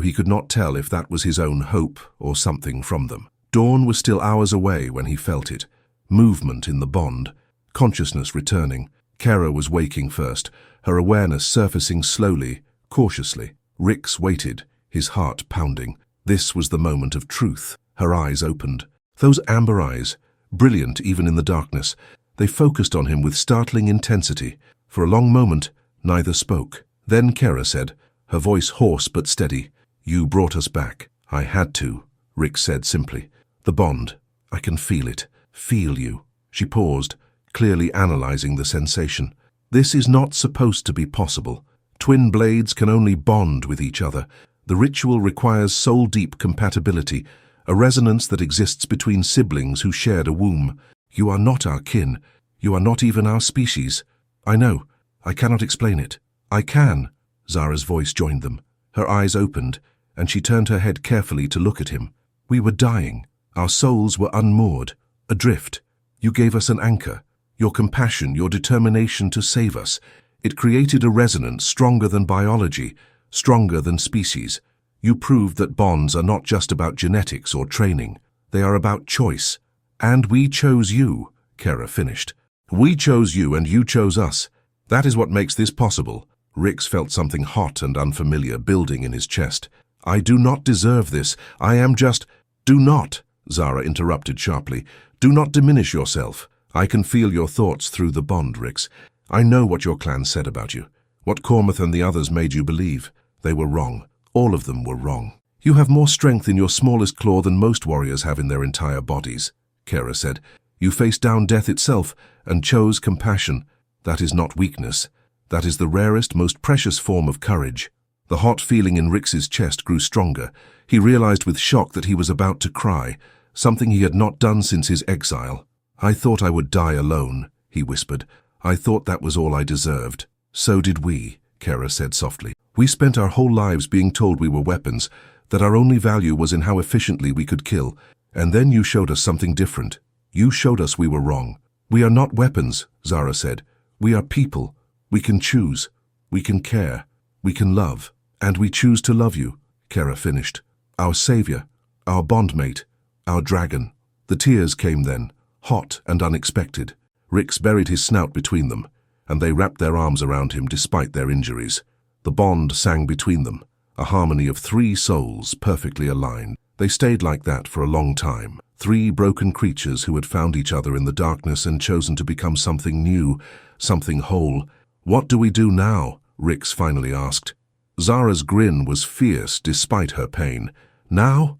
[SPEAKER 1] he could not tell if that was his own hope or something from them. Dawn was still hours away when he felt it. Movement in the bond, consciousness returning. Kara was waking first, her awareness surfacing slowly, cautiously. Rix waited, his heart pounding. This was the moment of truth. Her eyes opened. Those amber eyes, brilliant even in the darkness, they focused on him with startling intensity. For a long moment, neither spoke. Then Kara said, her voice hoarse but steady, "You brought us back." "I had to," Rix said simply. "The bond. I can feel it. Feel you." She paused, clearly analyzing the sensation. This is not supposed to be possible. Twin blades can only bond with each other. The ritual requires soul-deep compatibility, a resonance that exists between siblings who shared a womb. "You are not our kin. You are not even our species." "I know. I cannot explain it." "I can." Zara's voice joined them. Her eyes opened, and she turned her head carefully to look at him. "We were dying. Our souls were unmoored, adrift. You gave us an anchor. Your compassion, your determination to save us. It created a resonance stronger than biology, stronger than species. You proved that bonds are not just about genetics or training. They are about choice. And we chose you," Kara finished. "We chose you and you chose us. That is what makes this possible." Rix felt something hot and unfamiliar building in his chest. "I do not deserve this. I am just—" "Do not," Zara interrupted sharply. "Do not diminish yourself. I can feel your thoughts through the bond, Rix. I know what your clan said about you. What Cormath and the others made you believe. They were wrong. All of them were wrong. You have more strength in your smallest claw than most warriors have in their entire bodies," Kara said. "You faced down death itself and chose compassion. That is not weakness. That is the rarest, most precious form of courage." The hot feeling in Rix's chest grew stronger. He realized with shock that he was about to cry, something he had not done since his exile. "I thought I would die alone," he whispered. "I thought that was all I deserved." "So did we," Kara said softly. "We spent our whole lives being told we were weapons, that our only value was in how efficiently we could kill. And then you showed us something different. You showed us we were wrong." "We are not weapons," Zara said. "We are people. We can choose. We can care. We can love. And we choose to love you," Kara finished. "Our savior, our bondmate, our dragon." The tears came then, hot and unexpected. Rix buried his snout between them, and they wrapped their arms around him despite their injuries. The bond sang between them, a harmony of three souls perfectly aligned. They stayed like that for a long time. Three broken creatures who had found each other in the darkness and chosen to become something new, something whole. "What do we do now?" Rix finally asked. Zara's grin was fierce despite her pain. Now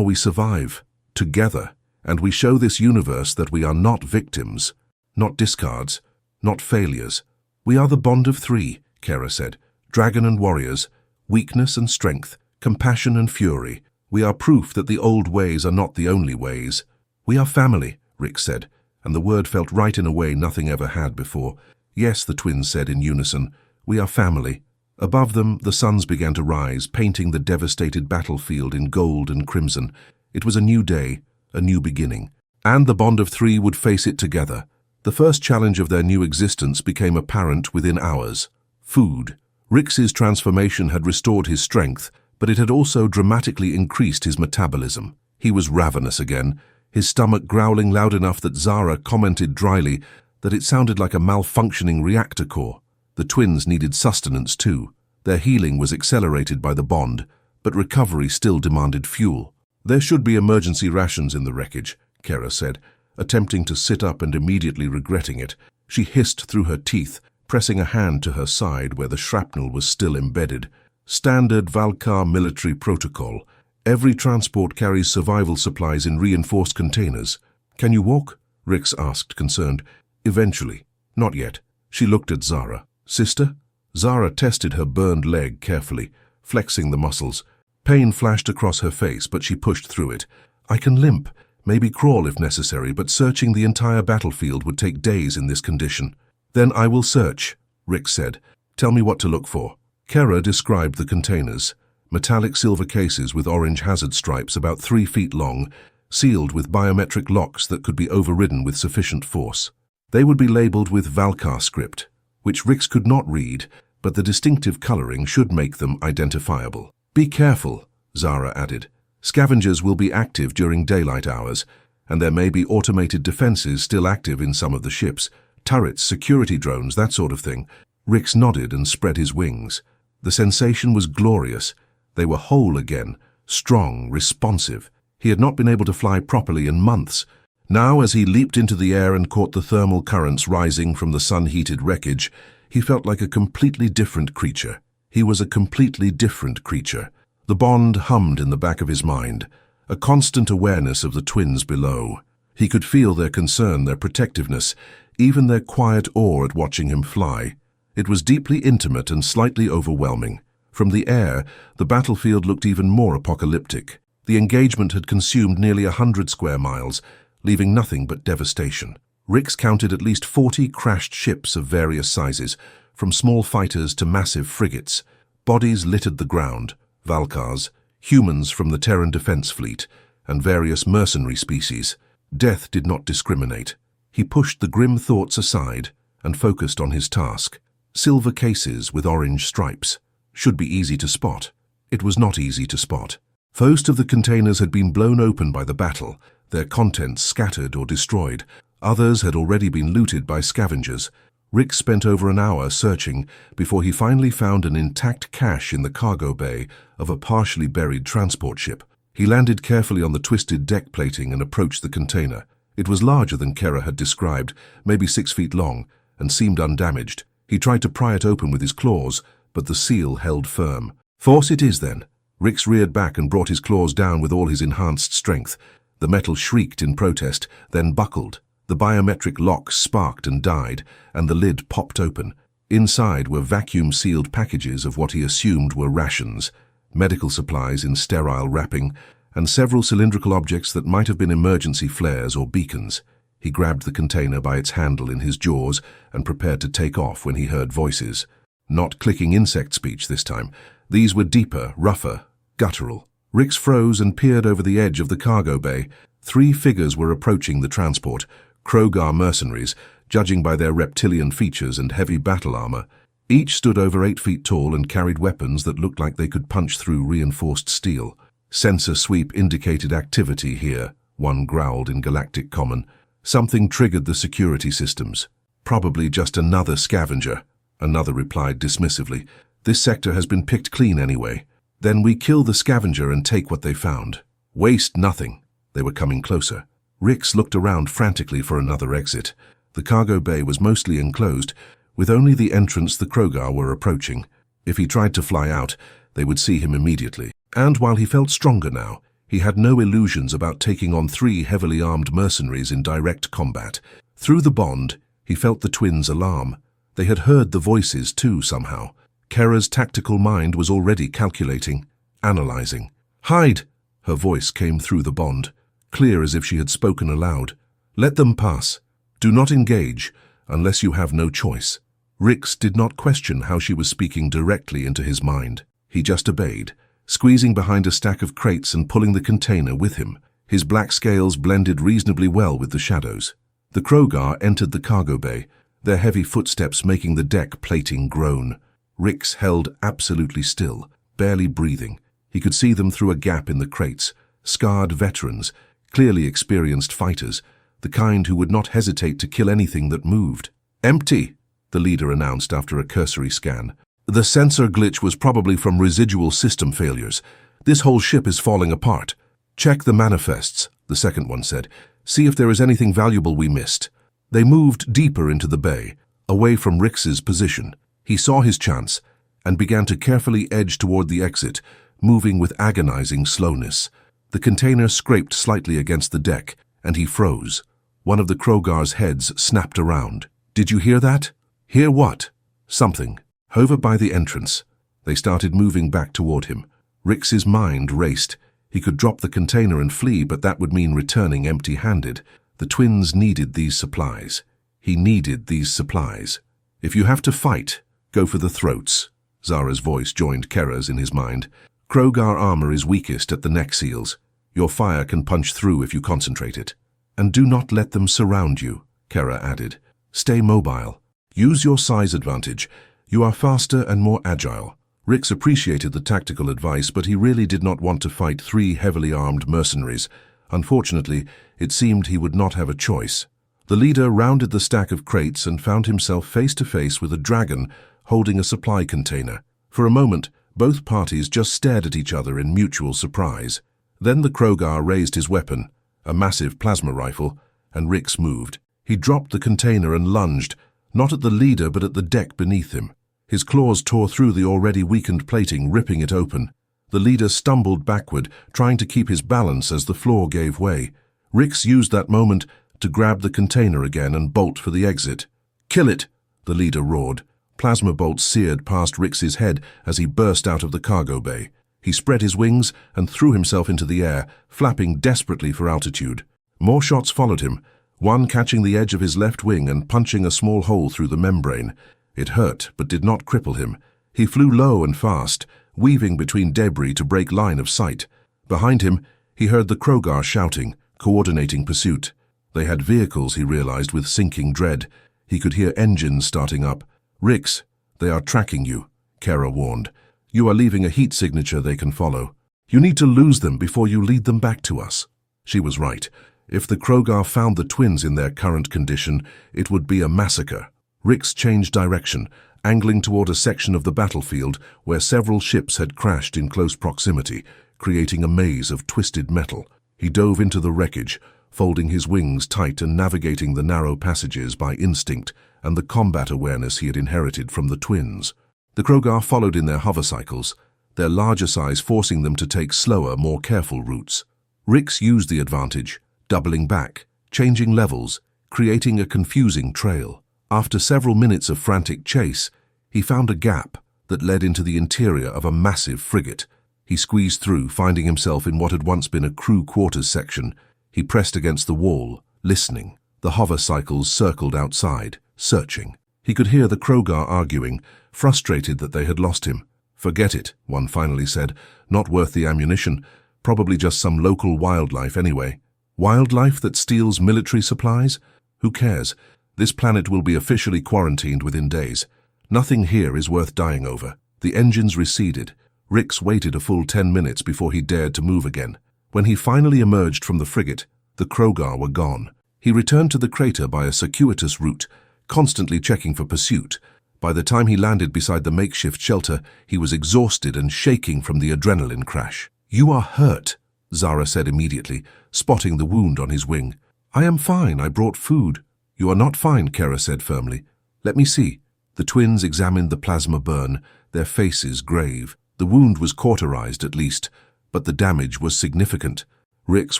[SPEAKER 1] we survive, together, and we show this universe that we are not victims, not discards, not failures. We are the bond of three," Kara said. "Dragon and warriors, weakness and strength, compassion and fury. We are proof that the old ways are not the only ways." "We are family," Rix said, and the word felt right in a way nothing ever had before. "Yes," the twins said in unison, "we are family." Above them, the suns began to rise, painting the devastated battlefield in gold and crimson. It was a new day, a new beginning. And the bond of three would face it together. The first challenge of their new existence became apparent within hours. Food. Rix's transformation had restored his strength, but it had also dramatically increased his metabolism. He was ravenous again, his stomach growling loud enough that Zara commented dryly that it sounded like a malfunctioning reactor core. The twins needed sustenance too. Their healing was accelerated by the bond, but recovery still demanded fuel. "There should be emergency rations in the wreckage," Kara said, attempting to sit up and immediately regretting it. She hissed through her teeth, pressing a hand to her side where the shrapnel was still embedded. "Standard Valkar military protocol. Every transport carries survival supplies in reinforced containers." "Can you walk?" Rix asked, concerned. "Eventually. Not yet." She looked at Zara. "Sister?" Zara tested her burned leg carefully, flexing the muscles. Pain flashed across her face, but she pushed through it. "I can limp, maybe crawl if necessary, but searching the entire battlefield would take days in this condition." "Then I will search," Rix said. "Tell me what to look for." Kara described the containers. Metallic silver cases with orange hazard stripes about 3 feet long, sealed with biometric locks that could be overridden with sufficient force. They would be labeled with Valkar script, which Rix could not read, but the distinctive coloring should make them identifiable. "Be careful," Zara added. "Scavengers will be active during daylight hours, and there may be automated defenses still active in some of the ships. Turrets, security drones, that sort of thing." Rix nodded and spread his wings. The sensation was glorious. They were whole again, strong, responsive. He had not been able to fly properly in months. Now, as he leaped into the air and caught the thermal currents rising from the sun-heated wreckage, he felt like a completely different creature. He was a completely different creature. The bond hummed in the back of his mind, a constant awareness of the twins below. He could feel their concern, their protectiveness, even their quiet awe at watching him fly. It was deeply intimate and slightly overwhelming. From the air, the battlefield looked even more apocalyptic. The engagement had consumed nearly 100 square miles, leaving nothing but devastation. Rix counted at least 40 crashed ships of various sizes, from small fighters to massive frigates. Bodies littered the ground, Valkars, humans from the Terran Defense Fleet, and various mercenary species. Death did not discriminate. He pushed the grim thoughts aside and focused on his task. Silver cases with orange stripes. Should be easy to spot. It was not easy to spot. Most of the containers had been blown open by the battle, their contents scattered or destroyed. Others had already been looted by scavengers. Rix spent over an hour searching before he finally found an intact cache in the cargo bay of a partially buried transport ship. He landed carefully on the twisted deck plating and approached the container. It was larger than Kara had described, maybe 6 feet long, and seemed undamaged. He tried to pry it open with his claws, but the seal held firm. "Force it is, then." Rix reared back and brought his claws down with all his enhanced strength. The metal shrieked in protest, then buckled. The biometric locks sparked and died, and the lid popped open. Inside were vacuum-sealed packages of what he assumed were rations, medical supplies in sterile wrapping, and several cylindrical objects that might have been emergency flares or beacons. He grabbed the container by its handle in his jaws and prepared to take off when he heard voices. Not clicking insect speech this time. These were deeper, rougher, guttural. Rix froze and peered over the edge of the cargo bay. 3 figures were approaching the transport, Krogar mercenaries, judging by their reptilian features and heavy battle armor. Each stood over 8 feet tall and carried weapons that looked like they could punch through reinforced steel. "Sensor sweep indicated activity here," one growled in Galactic Common. "Something triggered the security systems. Probably just another scavenger," another replied dismissively. "This sector has been picked clean anyway." "Then we kill the scavenger and take what they found. Waste nothing." They were coming closer. Rix looked around frantically for another exit. The cargo bay was mostly enclosed, with only the entrance the Krogar were approaching. If he tried to fly out, they would see him immediately. And while he felt stronger now, he had no illusions about taking on 3 heavily armed mercenaries in direct combat. Through the bond, he felt the twins' alarm. They had heard the voices too somehow. Kara's tactical mind was already calculating, analyzing. "Hide!" Her voice came through the bond, clear as if she had spoken aloud. "Let them pass. Do not engage, unless you have no choice." Rix did not question how she was speaking directly into his mind. He just obeyed, squeezing behind a stack of crates and pulling the container with him. His black scales blended reasonably well with the shadows. The Krogar entered the cargo bay, their heavy footsteps making the deck plating groan. Rix held absolutely still, barely breathing. He could see them through a gap in the crates, scarred veterans, clearly experienced fighters, the kind who would not hesitate to kill anything that moved. "Empty," the leader announced after a cursory scan. "The sensor glitch was probably from residual system failures. This whole ship is falling apart." "Check the manifests," the second one said. "See if there is anything valuable we missed." They moved deeper into the bay, away from Rix's position. He saw his chance and began to carefully edge toward the exit, moving with agonizing slowness. The container scraped slightly against the deck, and he froze. One of the Krogar's heads snapped around. "Did you hear that?" "Hear what?" "Something." Over by the entrance. They started moving back toward him. Rix's mind raced. He could drop the container and flee, but that would mean returning empty-handed. The twins needed these supplies. He needed these supplies. "If you have to fight, go for the throats." Zara's voice joined Kara's in his mind. "Krogar armor is weakest at the neck seals. Your fire can punch through if you concentrate it. And do not let them surround you," Kara added. "Stay mobile. Use your size advantage. You are faster and more agile. Rix appreciated the tactical advice, but he really did not want to fight 3 heavily armed mercenaries. Unfortunately, it seemed he would not have a choice. The leader rounded the stack of crates and found himself face to face with a dragon holding a supply container. For a moment, both parties just stared at each other in mutual surprise. Then the Krogar raised his weapon, a massive plasma rifle, and Rix moved. He dropped the container and lunged, not at the leader but at the deck beneath him. His claws tore through the already weakened plating, ripping it open. The leader stumbled backward, trying to keep his balance as the floor gave way. Rix used that moment to grab the container again and bolt for the exit. "Kill it!" the leader roared. Plasma bolts seared past Rix's head as he burst out of the cargo bay. He spread his wings and threw himself into the air, flapping desperately for altitude. More shots followed him, one catching the edge of his left wing and punching a small hole through the membrane. It hurt, but did not cripple him. He flew low and fast, weaving between debris to break line of sight. Behind him, he heard the Krogar shouting, coordinating pursuit. They had vehicles, he realized with sinking dread. He could hear engines starting up. "Rix, they are tracking you," Kara warned. "You are leaving a heat signature they can follow. You need to lose them before you lead them back to us." She was right. If the Krogar found the twins in their current condition, it would be a massacre. Rix changed direction, angling toward a section of the battlefield where several ships had crashed in close proximity, creating a maze of twisted metal. He dove into the wreckage, folding his wings tight and navigating the narrow passages by instinct and the combat awareness he had inherited from the twins. The Krogar followed in their hovercycles, their larger size forcing them to take slower, more careful routes. Rix used the advantage, doubling back, changing levels, creating a confusing trail. After several minutes of frantic chase, he found a gap that led into the interior of a massive frigate. He squeezed through, finding himself in what had once been a crew quarters section. He pressed against the wall, listening. The hovercycles circled outside, searching. He could hear the Krogar arguing, frustrated that they had lost him. "Forget it," one finally said. "Not worth the ammunition. Probably just some local wildlife anyway." Wildlife that steals military supplies? Who cares? This planet will be officially quarantined within days. Nothing here is worth dying over. The engines receded. Rix waited a full 10 minutes before he dared to move again. When he finally emerged from the frigate, the Krogar were gone. He returned to the crater by a circuitous route, constantly checking for pursuit. By the time he landed beside the makeshift shelter, he was exhausted and shaking from the adrenaline crash. "You are hurt," Zara said immediately, spotting the wound on his wing. "I am fine, I brought food." "You are not fine," Kara said firmly. "Let me see." The twins examined the plasma burn, their faces grave. The wound was cauterized at least, but the damage was significant. Rix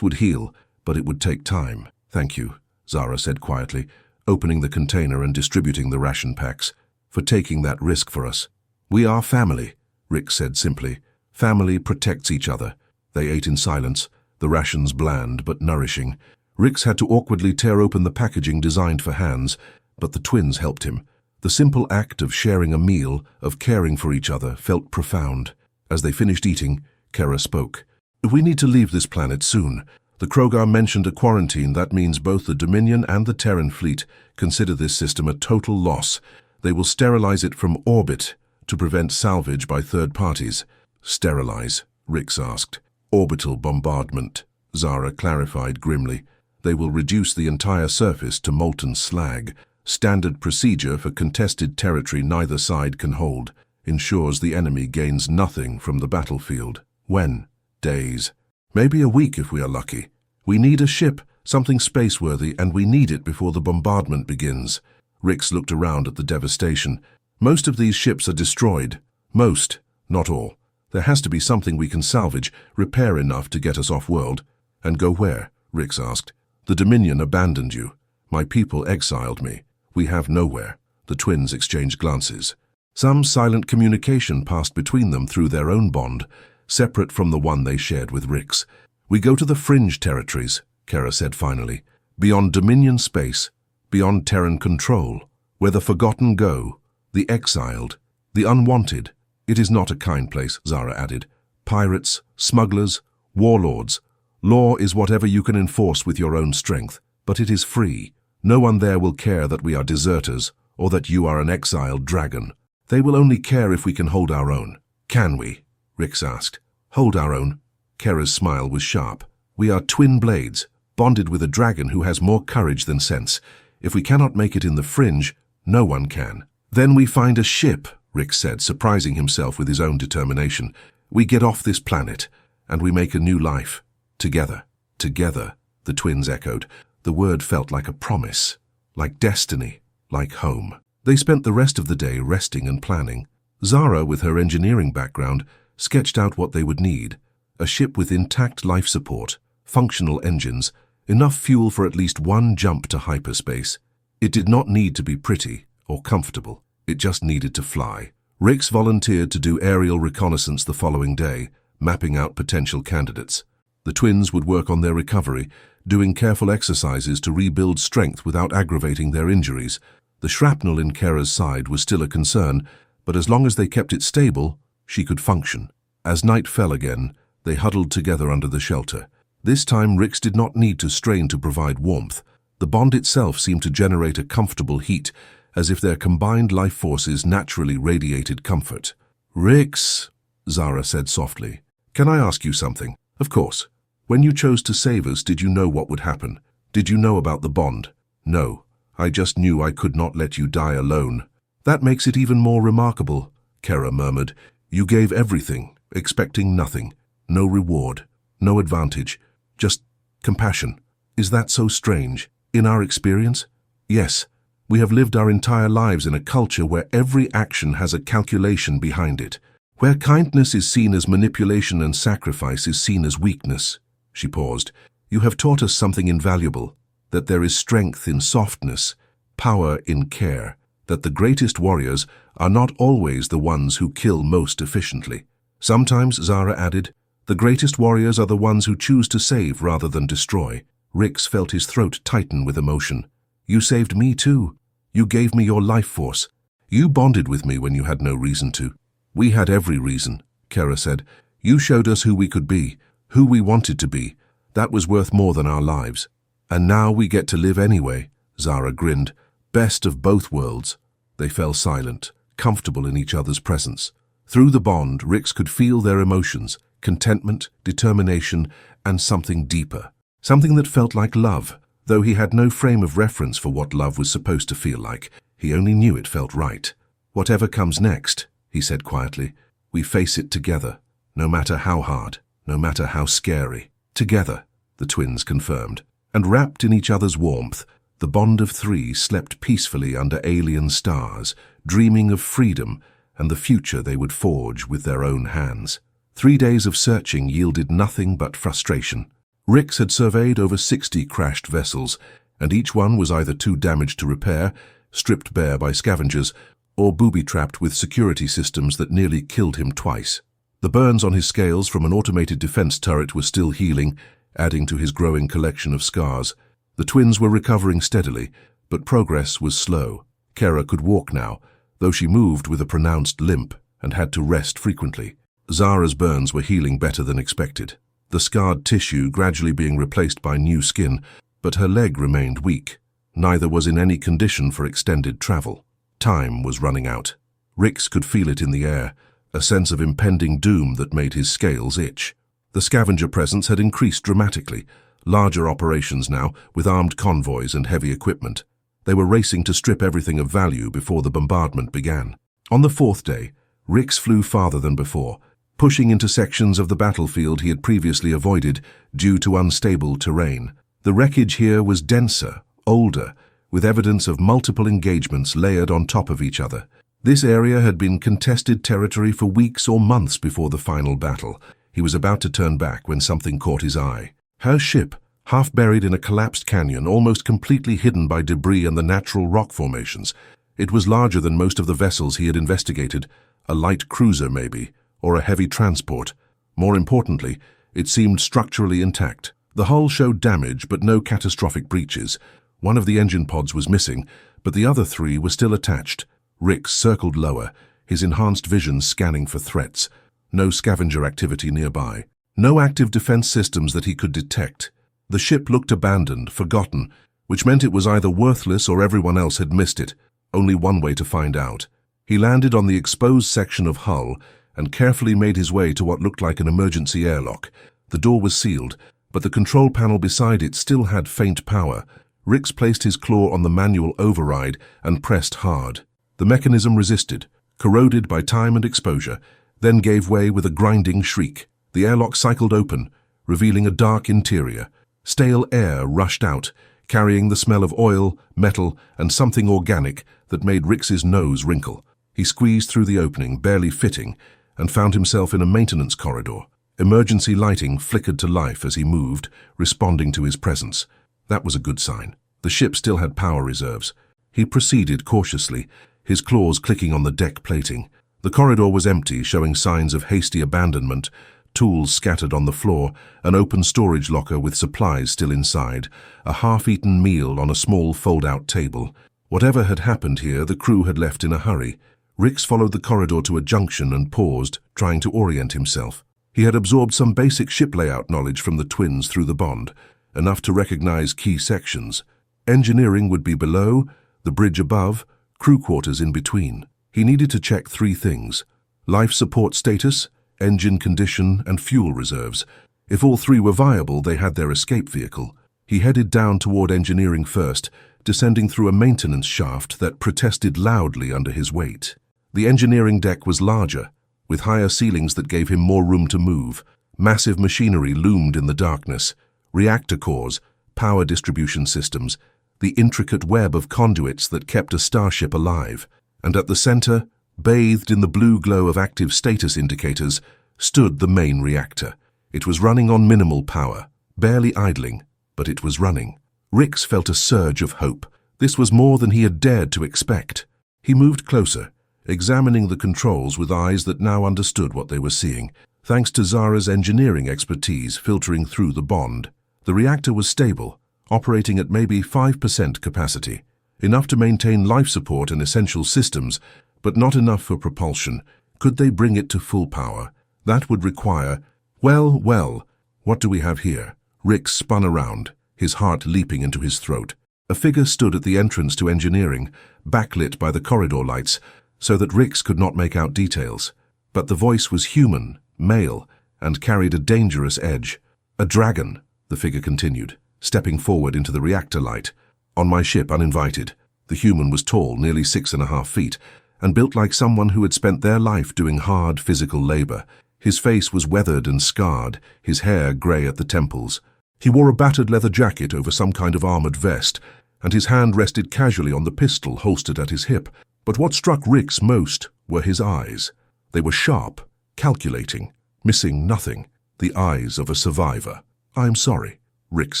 [SPEAKER 1] would heal, but it would take time. "Thank you," Zara said quietly, opening the container and distributing the ration packs, "for taking that risk for us." "We are family," Rix said simply. "Family protects each other." They ate in silence, the rations bland but nourishing. Rix had to awkwardly tear open the packaging designed for hands, but the twins helped him. The simple act of sharing a meal, of caring for each other, felt profound. As they finished eating, Kara spoke. "We need to leave this planet soon. The Krogar mentioned a quarantine. That means both the Dominion and the Terran fleet consider this system a total loss. They will sterilize it from orbit to prevent salvage by third parties." "Sterilize?" Rix asked. "Orbital bombardment," Zara clarified grimly. "They will reduce the entire surface to molten slag. Standard procedure for contested territory neither side can hold. Ensures the enemy gains nothing from the battlefield." "When?" "Days. Maybe a week if we are lucky. We need a ship, something space-worthy, and we need it before the bombardment begins." Rix looked around at the devastation. "Most of these ships are destroyed. Most, not all. There has to be something we can salvage, repair enough to get us off-world." "And go where?" Rix asked. "The Dominion abandoned you. My people exiled me. We have nowhere." The twins exchanged glances. Some silent communication passed between them through their own bond, separate from the one they shared with Rix. "We go to the Fringe territories," Kara said finally. "Beyond Dominion space, beyond Terran control, where the forgotten go, the exiled, the unwanted." "It is not a kind place," Zara added. "Pirates, smugglers, warlords. Law is whatever you can enforce with your own strength, but it is free. No one there will care that we are deserters or that you are an exiled dragon. They will only care if we can hold our own. Can we? Rix asked. Hold our own? Kera's smile was sharp. We are twin blades, bonded with a dragon who has more courage than sense. If we cannot make it in the Fringe, no one can. Then we find a ship, Rix said, surprising himself with his own determination. We get off this planet, and we make a new life. Together. Together, the twins echoed. The word felt like a promise, like destiny, like home. They spent the rest of the day resting and planning. Zara, with her engineering background, sketched out what they would need. A ship with intact life support, functional engines, enough fuel for at least one jump to hyperspace. It did not need to be pretty or comfortable. It just needed to fly. Rix volunteered to do aerial reconnaissance the following day, mapping out potential candidates. The twins would work on their recovery, doing careful exercises to rebuild strength without aggravating their injuries. The shrapnel in Kera's side was still a concern, but as long as they kept it stable, she could function. As night fell again, they huddled together under the shelter. This time Rix did not need to strain to provide warmth. The bond itself seemed to generate a comfortable heat, as if their combined life forces naturally radiated comfort. Rix, Zara said softly, can I ask you something? Of course. When you chose to save us, did you know what would happen? Did you know about the bond? No. I just knew I could not let you die alone. That makes it even more remarkable, Kera murmured. You gave everything, expecting nothing. No reward, no advantage, just compassion. Is that so strange? In our experience? Yes. We have lived our entire lives in a culture where every action has a calculation behind it. Where kindness is seen as manipulation and sacrifice is seen as weakness. She paused. You have taught us something invaluable, that there is strength in softness, power in care, that the greatest warriors are not always the ones who kill most efficiently. Sometimes, Zara added, the greatest warriors are the ones who choose to save rather than destroy. Rix felt his throat tighten with emotion. You saved me too. You gave me your life force. You bonded with me when you had no reason to. We had every reason, Kera said. You showed us who we could be, who we wanted to be. That was worth more than our lives. And now we get to live anyway, Zara grinned. Best of both worlds. They fell silent, comfortable in each other's presence. Through the bond, Rix could feel their emotions, contentment, determination, and something deeper. Something that felt like love. Though he had no frame of reference for what love was supposed to feel like, he only knew it felt right. Whatever comes next, he said quietly, we face it together, no matter how hard, no matter how scary. Together, the twins confirmed. And wrapped in each other's warmth, the bond of three slept peacefully under alien stars, dreaming of freedom and the future they would forge with their own hands. 3 days of searching yielded nothing but frustration. Rix had surveyed over 60 crashed vessels, and each one was either too damaged to repair, stripped bare by scavengers, or booby-trapped with security systems that nearly killed him twice. The burns on his scales from an automated defense turret were still healing, adding to his growing collection of scars. The twins were recovering steadily, but progress was slow. Kera could walk now, though she moved with a pronounced limp and had to rest frequently. Zara's burns were healing better than expected, the scarred tissue gradually being replaced by new skin, but her leg remained weak. Neither was in any condition for extended travel. Time was running out. Rix could feel it in the air, a sense of impending doom that made his scales itch. The scavenger presence had increased dramatically, larger operations now, with armed convoys and heavy equipment. They were racing to strip everything of value before the bombardment began. On the 4th day, Rix flew farther than before, pushing into sections of the battlefield he had previously avoided due to unstable terrain. The wreckage here was denser, older, with evidence of multiple engagements layered on top of each other. This area had been contested territory for weeks or months before the final battle. He was about to turn back when something caught his eye. Her ship, half buried in a collapsed canyon, almost completely hidden by debris and the natural rock formations. It was larger than most of the vessels he had investigated, a light cruiser maybe, or a heavy transport. More importantly, it seemed structurally intact. The hull showed damage but no catastrophic breaches. One of the engine pods was missing, but the other 3 were still attached. Rix circled lower, his enhanced vision scanning for threats. No scavenger activity nearby. No active defense systems that he could detect. The ship looked abandoned, forgotten, which meant it was either worthless or everyone else had missed it. Only one way to find out. He landed on the exposed section of hull and carefully made his way to what looked like an emergency airlock. The door was sealed, but the control panel beside it still had faint power. Rix placed his claw on the manual override and pressed hard. The mechanism resisted, corroded by time and exposure, then gave way with a grinding shriek. The airlock cycled open, revealing a dark interior. Stale air rushed out, carrying the smell of oil, metal, and something organic that made Rix's nose wrinkle. He squeezed through the opening, barely fitting, and found himself in a maintenance corridor. Emergency lighting flickered to life as he moved, responding to his presence. That was a good sign. The ship still had power reserves. He proceeded cautiously, his claws clicking on the deck plating. The corridor was empty, showing signs of hasty abandonment, tools scattered on the floor, an open storage locker with supplies still inside, a half-eaten meal on a small fold-out table. Whatever had happened here, the crew had left in a hurry. Rix followed the corridor to a junction and paused, trying to orient himself. He had absorbed some basic ship layout knowledge from the twins through the bond, enough to recognize key sections. Engineering would be below, the bridge above, crew quarters in between. He needed to check 3 things: life support status, engine condition, and fuel reserves. If all 3 were viable, they had their escape vehicle. He headed down toward engineering first, descending through a maintenance shaft that protested loudly under his weight. The engineering deck was larger, with higher ceilings that gave him more room to move. Massive machinery loomed in the darkness: reactor cores, power distribution systems, the intricate web of conduits that kept a starship alive. And at the center, bathed in the blue glow of active status indicators, stood the main reactor. It was running on minimal power, barely idling, but it was running. Rix felt a surge of hope. This was more than he had dared to expect. He moved closer, examining the controls with eyes that now understood what they were seeing, thanks to Zara's engineering expertise filtering through the bond. The reactor was stable, operating at maybe 5% capacity, enough to maintain life support and essential systems, but not enough for propulsion. Could they bring it to full power? That would require... Well, what do we have here? Rix spun around, his heart leaping into his throat. A figure stood at the entrance to engineering, backlit by the corridor lights, so that Rix could not make out details. But the voice was human, male, and carried a dangerous edge. "A dragon," the figure continued, stepping forward into the reactor light. "On my ship, uninvited." The human was tall, nearly 6.5 feet, and built like someone who had spent their life doing hard physical labor. His face was weathered and scarred, his hair grey at the temples. He wore a battered leather jacket over some kind of armored vest, and his hand rested casually on the pistol holstered at his hip. But what struck Rix most were his eyes. They were sharp, calculating, missing nothing. The eyes of a survivor. "I'm sorry," Rix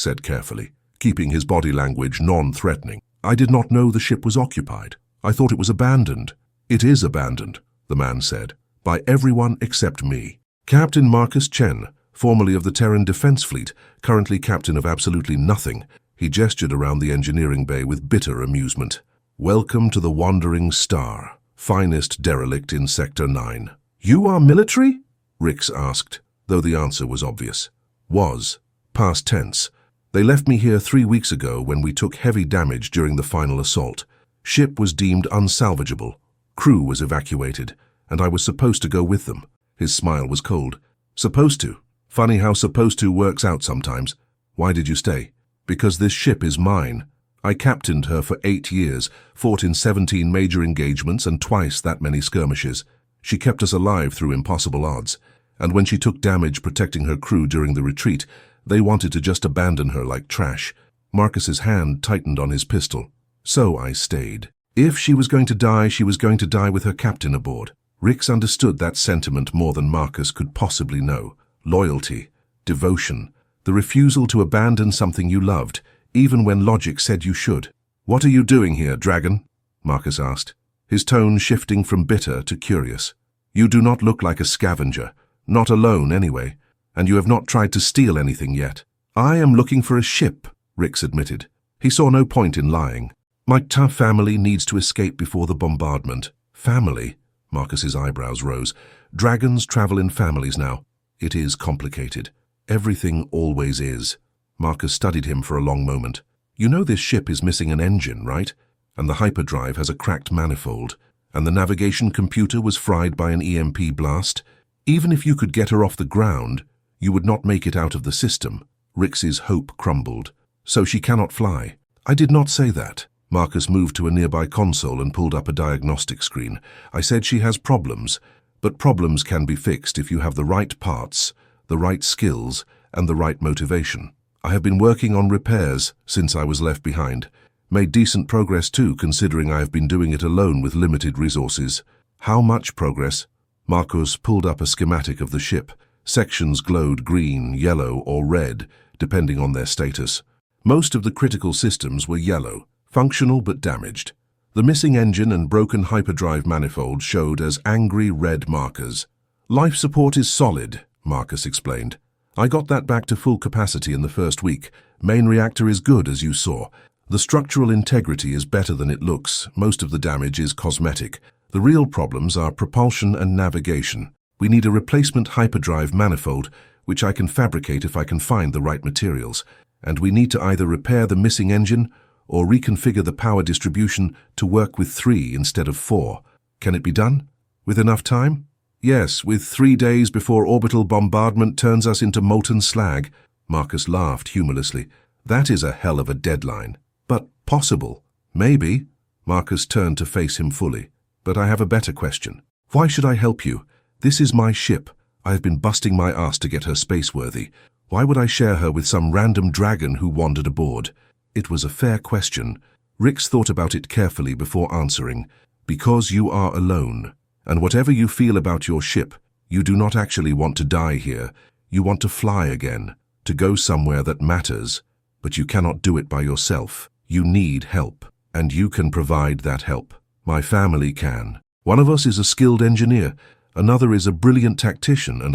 [SPEAKER 1] said carefully, keeping his body language non-threatening. "I did not know the ship was occupied. I thought it was abandoned." "It is abandoned," the man said, "by everyone except me. Captain Marcus Chen, formerly of the Terran Defense Fleet, currently captain of absolutely nothing." He gestured around the engineering bay with bitter amusement. "Welcome to the Wandering Star, finest derelict in Sector 9. "You are military?" Rix asked, though the answer was obvious. "Was. Past tense. They left me here 3 weeks ago when we took heavy damage during the final assault. Ship was deemed unsalvageable. Crew was evacuated, and I was supposed to go with them." His smile was cold. "Supposed to? Funny how supposed to works out sometimes. Why did you stay?" "Because this ship is mine. I captained her for 8 years, fought in 17 major engagements and twice that many skirmishes. She kept us alive through impossible odds, and when she took damage protecting her crew during the retreat, they wanted to just abandon her like trash." Marcus's hand tightened on his pistol. "So I stayed. If she was going to die, she was going to die with her captain aboard." Rix understood that sentiment more than Marcus could possibly know. Loyalty, devotion, the refusal to abandon something you loved, even when logic said you should. "What are you doing here, Dragon?" Marcus asked, his tone shifting from bitter to curious. "You do not look like a scavenger, not alone anyway, and you have not tried to steal anything yet." "I am looking for a ship," Rix admitted. He saw no point in lying. "My tough family needs to escape before the bombardment." "Family?" Marcus's eyebrows rose. "Dragons travel in families now." "It is complicated. Everything always is." Marcus studied him for a long moment. "You know this ship is missing an engine, right? and the hyperdrive has a cracked manifold, and the navigation computer was fried by an EMP blast. Even if you could get her off the ground, you would not make it out of the system. Rix's hope crumbled. So she cannot fly. I did not say that. Marcus moved to a nearby console and pulled up a diagnostic screen. I said she has problems, but problems can be fixed if you have the right parts, the right skills, and the right motivation. I have been working on repairs since I was left behind. Made decent progress too, considering I have been doing it alone with limited resources. How much progress? Marcus pulled up a schematic of the ship. Sections glowed green, yellow, or red, depending on their status. Most of the critical systems were yellow, functional but damaged. The missing engine and broken hyperdrive manifold showed as angry red markers. Life support is solid, Marcus explained. I got that back to full capacity in the first week. Main reactor is good, as you saw. The structural integrity is better than it looks. Most of the damage is cosmetic. The real problems are propulsion and navigation. We need a replacement hyperdrive manifold, which I can fabricate if I can find the right materials. And we need to either repair the missing engine or reconfigure the power distribution to work with 3 instead of 4. Can it be done? With enough time? Yes, with 3 days before orbital bombardment turns us into molten slag. Marcus laughed humorlessly. That is a hell of a deadline. But possible. Maybe. Marcus turned to face him fully. But I have a better question. Why should I help you? This is my ship. I have been busting my ass to get her spaceworthy. Why would I share her with some random dragon who wandered aboard? It was a fair question. Rix thought about it carefully before answering. Because you are alone. And whatever you feel about your ship, you do not actually want to die here. You want to fly again, to go somewhere that matters. But you cannot do it by yourself. You need help, and you can provide that help. My family can. One of us is a skilled engineer, another is a brilliant tactician, and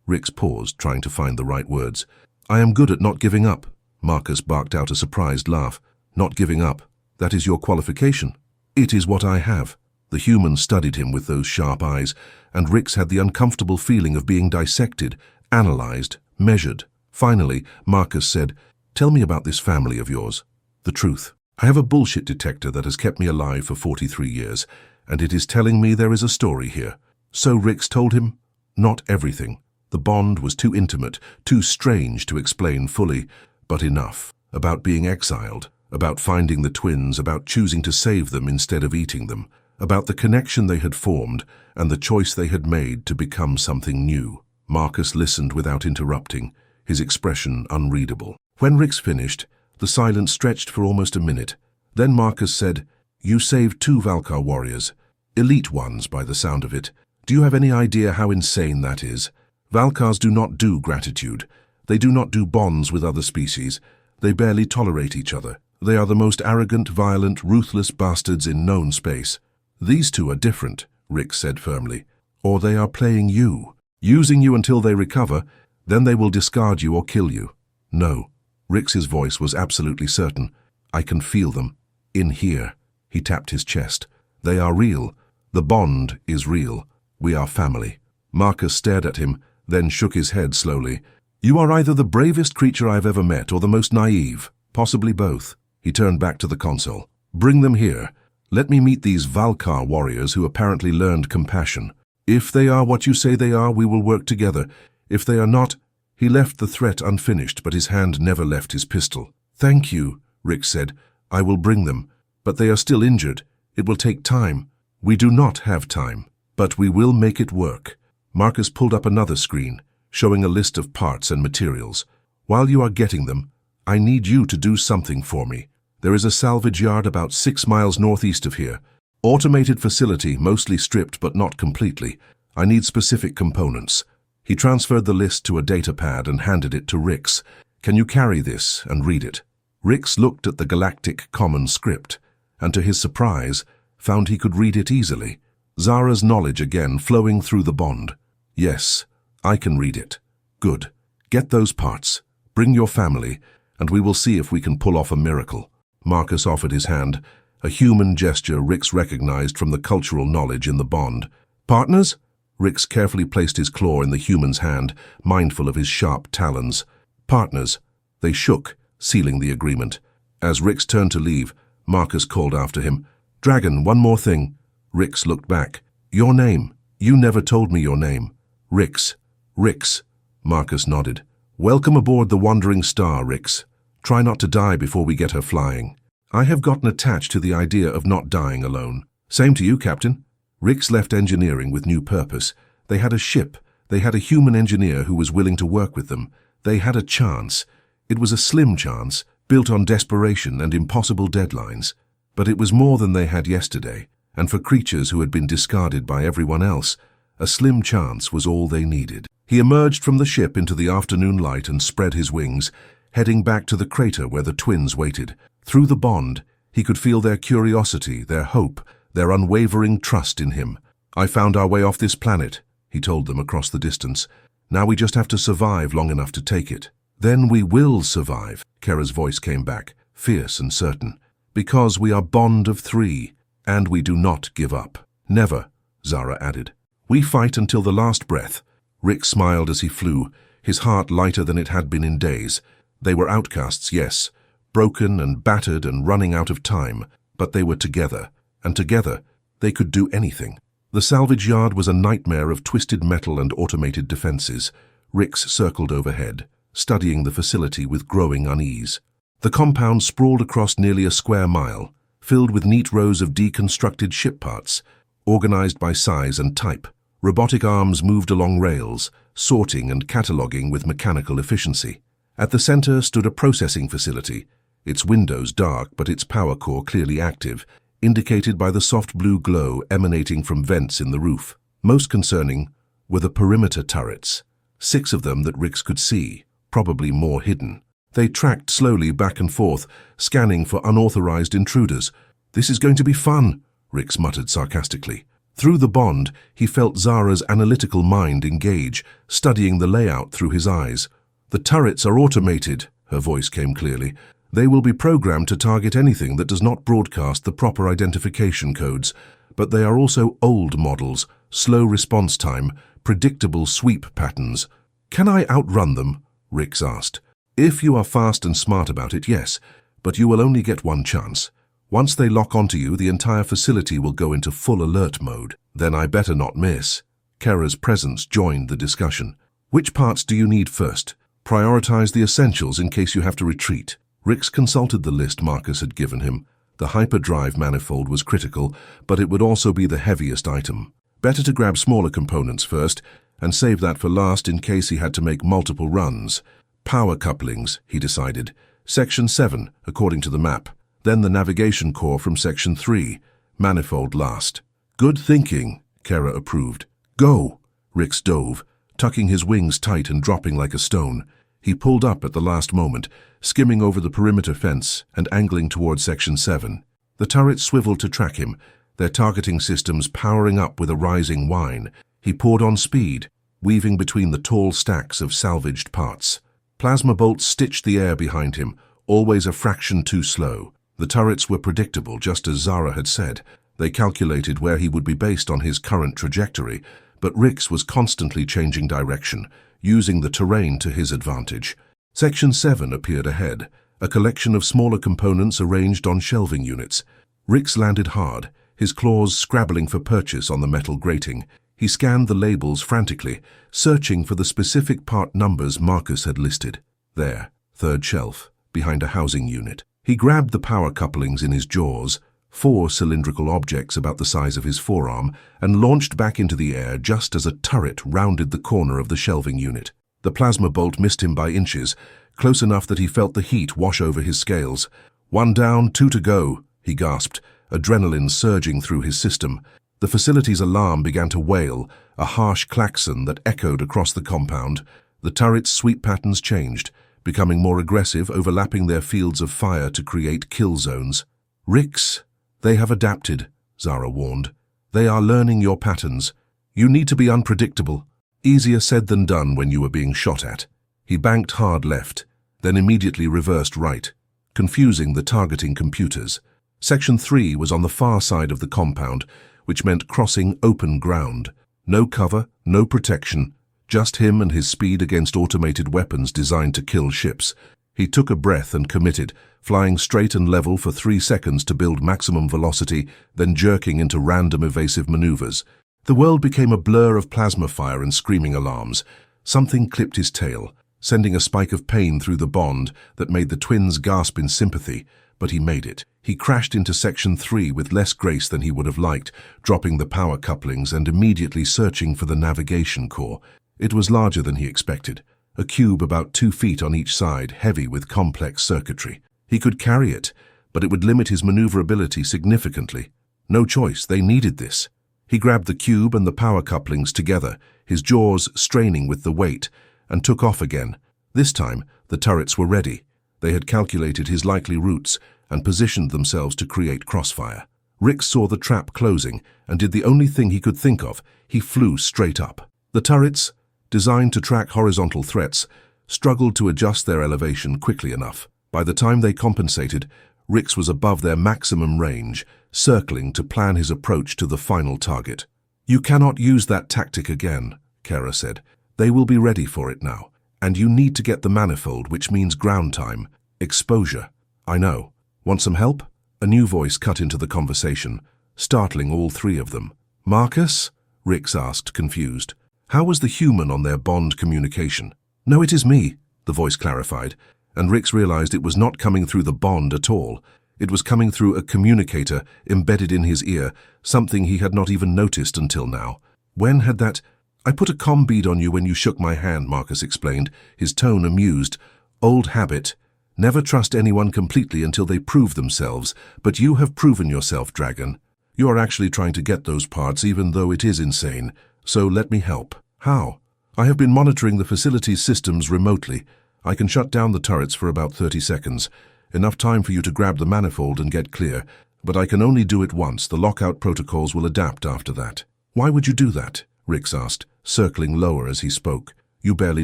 [SPEAKER 1] Rix paused, trying to find the right words. I am good at not giving up. Marcus barked out a surprised laugh. Not giving up. That is your qualification. It is what I have. The human studied him with those sharp eyes, and Rix had the uncomfortable feeling of being dissected, analyzed, measured. Finally, Marcus said, Tell me about this family of yours. The truth. I have a bullshit detector that has kept me alive for 43 years, and it is telling me there is a story here. So Rix told him, not everything. The bond was too intimate, too strange to explain fully, but enough. About being exiled, about finding the twins, about choosing to save them instead of eating them, about the connection they had formed and the choice they had made to become something new. Marcus listened without interrupting, his expression unreadable. When Rix finished, the silence stretched for almost a minute. Then Marcus said, You saved 2 Valkar warriors. Elite ones, by the sound of it. Do you have any idea how insane that is? Valkars do not do gratitude. They do not do bonds with other species. They barely tolerate each other. They are the most arrogant, violent, ruthless bastards in known space. These 2 are different, Rix said firmly. Or they are playing you, using you until they recover, then they will discard you or kill you. No. Rix's voice was absolutely certain. I can feel them. In here. He tapped his chest. They are real. The bond is real. We are family. Marcus stared at him, then shook his head slowly. You are either the bravest creature I have ever met or the most naive. Possibly both. He turned back to the console. Bring them here. Let me meet these Valkar warriors who apparently learned compassion. If they are what you say they are, we will work together. If they are not... He left the threat unfinished, but his hand never left his pistol. Thank you, Rix said. I will bring them. But they are still injured. It will take time. We do not have time. But we will make it work. Marcus pulled up another screen, showing a list of parts and materials. While you are getting them, I need you to do something for me. There is a salvage yard about 6 miles northeast of here. Automated facility, mostly stripped but not completely. I need specific components. He transferred the list to a data pad and handed it to Rix. Can you carry this and read it? Rix looked at the galactic common script, and to his surprise, found he could read it easily. Zara's knowledge again flowing through the bond. Yes, I can read it. Good. Get those parts. Bring your family, and we will see if we can pull off a miracle. Marcus offered his hand, a human gesture Rix recognized from the cultural knowledge in the bond. Partners? Rix carefully placed his claw in the human's hand, mindful of his sharp talons. Partners. They shook, sealing the agreement. As Rix turned to leave, Marcus called after him. Dragon, one more thing. Rix looked back. Your name. You never told me your name. Rix. Rix. Marcus nodded. Welcome aboard the Wandering Star, Rix. Try not to die before we get her flying. I have gotten attached to the idea of not dying alone. Same to you, Captain. Rix left engineering with new purpose. They had a ship. They had a human engineer who was willing to work with them. They had a chance. It was a slim chance, built on desperation and impossible deadlines. But it was more than they had yesterday, and for creatures who had been discarded by everyone else, a slim chance was all they needed. He emerged from the ship into the afternoon light and spread his wings, heading back to the crater where the twins waited. Through the bond, he could feel their curiosity, their hope, their unwavering trust in him. I found our way off this planet, he told them across the distance. Now we just have to survive long enough to take it. Then we will survive, Kara's voice came back, fierce and certain. Because we are bond of three, and we do not give up. Never, Zara added. We fight until the last breath. Rick smiled as he flew, his heart lighter than it had been in days. They were outcasts, yes, broken and battered and running out of time, but they were together, and together they could do anything. The salvage yard was a nightmare of twisted metal and automated defenses. Rix circled overhead, studying the facility with growing unease. The compound sprawled across nearly a square mile, filled with neat rows of deconstructed ship parts, organized by size and type. Robotic arms moved along rails, sorting and cataloging with mechanical efficiency. At the center stood a processing facility, its windows dark but its power core clearly active, indicated by the soft blue glow emanating from vents in the roof. Most concerning were the perimeter turrets, 6 of them that Rix could see, probably more hidden. They tracked slowly back and forth, scanning for unauthorized intruders. This is going to be fun, Rix muttered sarcastically. Through the bond, he felt Zara's analytical mind engage, studying the layout through his eyes. The turrets are automated, her voice came clearly. They will be programmed to target anything that does not broadcast the proper identification codes, but they are also old models, slow response time, predictable sweep patterns. Can I outrun them? Rix asked. If you are fast and smart about it, yes, but you will only get one chance. Once they lock onto you, the entire facility will go into full alert mode. Then I better not miss. Kara's presence joined the discussion. Which parts do you need first? Prioritize the essentials in case you have to retreat. Rix consulted the list Marcus had given him. The hyperdrive manifold was critical, but it would also be the heaviest item. Better to grab smaller components first, and save that for last in case he had to make multiple runs. Power couplings, he decided. Section 7, according to the map. Then the navigation core from Section 3. Manifold last. Good thinking, Kara approved. Go! Rix dove, tucking his wings tight and dropping like a stone. He pulled up at the last moment, skimming over the perimeter fence and angling toward Section 7. The turrets swiveled to track him, their targeting systems powering up with a rising whine. He poured on speed, weaving between the tall stacks of salvaged parts. Plasma bolts stitched the air behind him, always a fraction too slow. The turrets were predictable, just as Zara had said. They calculated where he would be based on his current trajectory, but Rix was constantly changing direction, using the terrain to his advantage. Section 7 appeared ahead, a collection of smaller components arranged on shelving units. Rix landed hard, his claws scrabbling for purchase on the metal grating. He scanned the labels frantically, searching for the specific part numbers Marcus had listed. There, third shelf, behind a housing unit. He grabbed the power couplings in his jaws, 4 cylindrical objects about the size of his forearm, and launched back into the air just as a turret rounded the corner of the shelving unit. The plasma bolt missed him by inches, close enough that he felt the heat wash over his scales. 1 down, 2 to go, he gasped, adrenaline surging through his system. The facility's alarm began to wail, a harsh klaxon that echoed across the compound. The turret's sweep patterns changed, becoming more aggressive, overlapping their fields of fire to create kill zones. Rix, they have adapted, Zara warned. They are learning your patterns. You need to be unpredictable. Easier said than done when you were being shot at. He banked hard left, then immediately reversed right, confusing the targeting computers. Section 3 was on the far side of the compound, which meant crossing open ground. No cover, no protection, just him and his speed against automated weapons designed to kill ships. He took a breath and committed, flying straight and level for 3 seconds to build maximum velocity, then jerking into random evasive maneuvers. The world became a blur of plasma fire and screaming alarms. Something clipped his tail, sending a spike of pain through the bond that made the twins gasp in sympathy, but he made it. He crashed into Section 3 with less grace than he would have liked, dropping the power couplings and immediately searching for the navigation core. It was larger than he expected, a cube about 2 feet on each side, heavy with complex circuitry. He could carry it, but it would limit his maneuverability significantly. No choice, they needed this. He grabbed the cube and the power couplings together, his jaws straining with the weight, and took off again. This time, the turrets were ready. They had calculated his likely routes and positioned themselves to create crossfire. Rix saw the trap closing and did the only thing he could think of. He flew straight up. The turrets, designed to track horizontal threats, struggled to adjust their elevation quickly enough. By the time they compensated, Rix was above their maximum range, circling to plan his approach to the final target. "You cannot use that tactic again," Kara said. "They will be ready for it now. And you need to get the manifold, which means ground time, exposure." "I know. Want some help?" A new voice cut into the conversation, startling all three of them. "Marcus?" Rix asked, confused. How was the human on their bond communication? "No, it is me," the voice clarified, and Rix realized it was not coming through the bond at all. It was coming through a communicator embedded in his ear, something he had not even noticed until now. When had that... "I put a comm bead on you when you shook my hand," Marcus explained, his tone amused. "Old habit. Never trust anyone completely until they prove themselves, but you have proven yourself, Dragon. You are actually trying to get those parts even though it is insane, so let me help." "How?" "I have been monitoring the facility's systems remotely. I can shut down the turrets for about 30 seconds, enough time for you to grab the manifold and get clear, but I can only do it once. The lockout protocols will adapt after that." "Why would you do that?" Rix asked, circling lower as he spoke. "You barely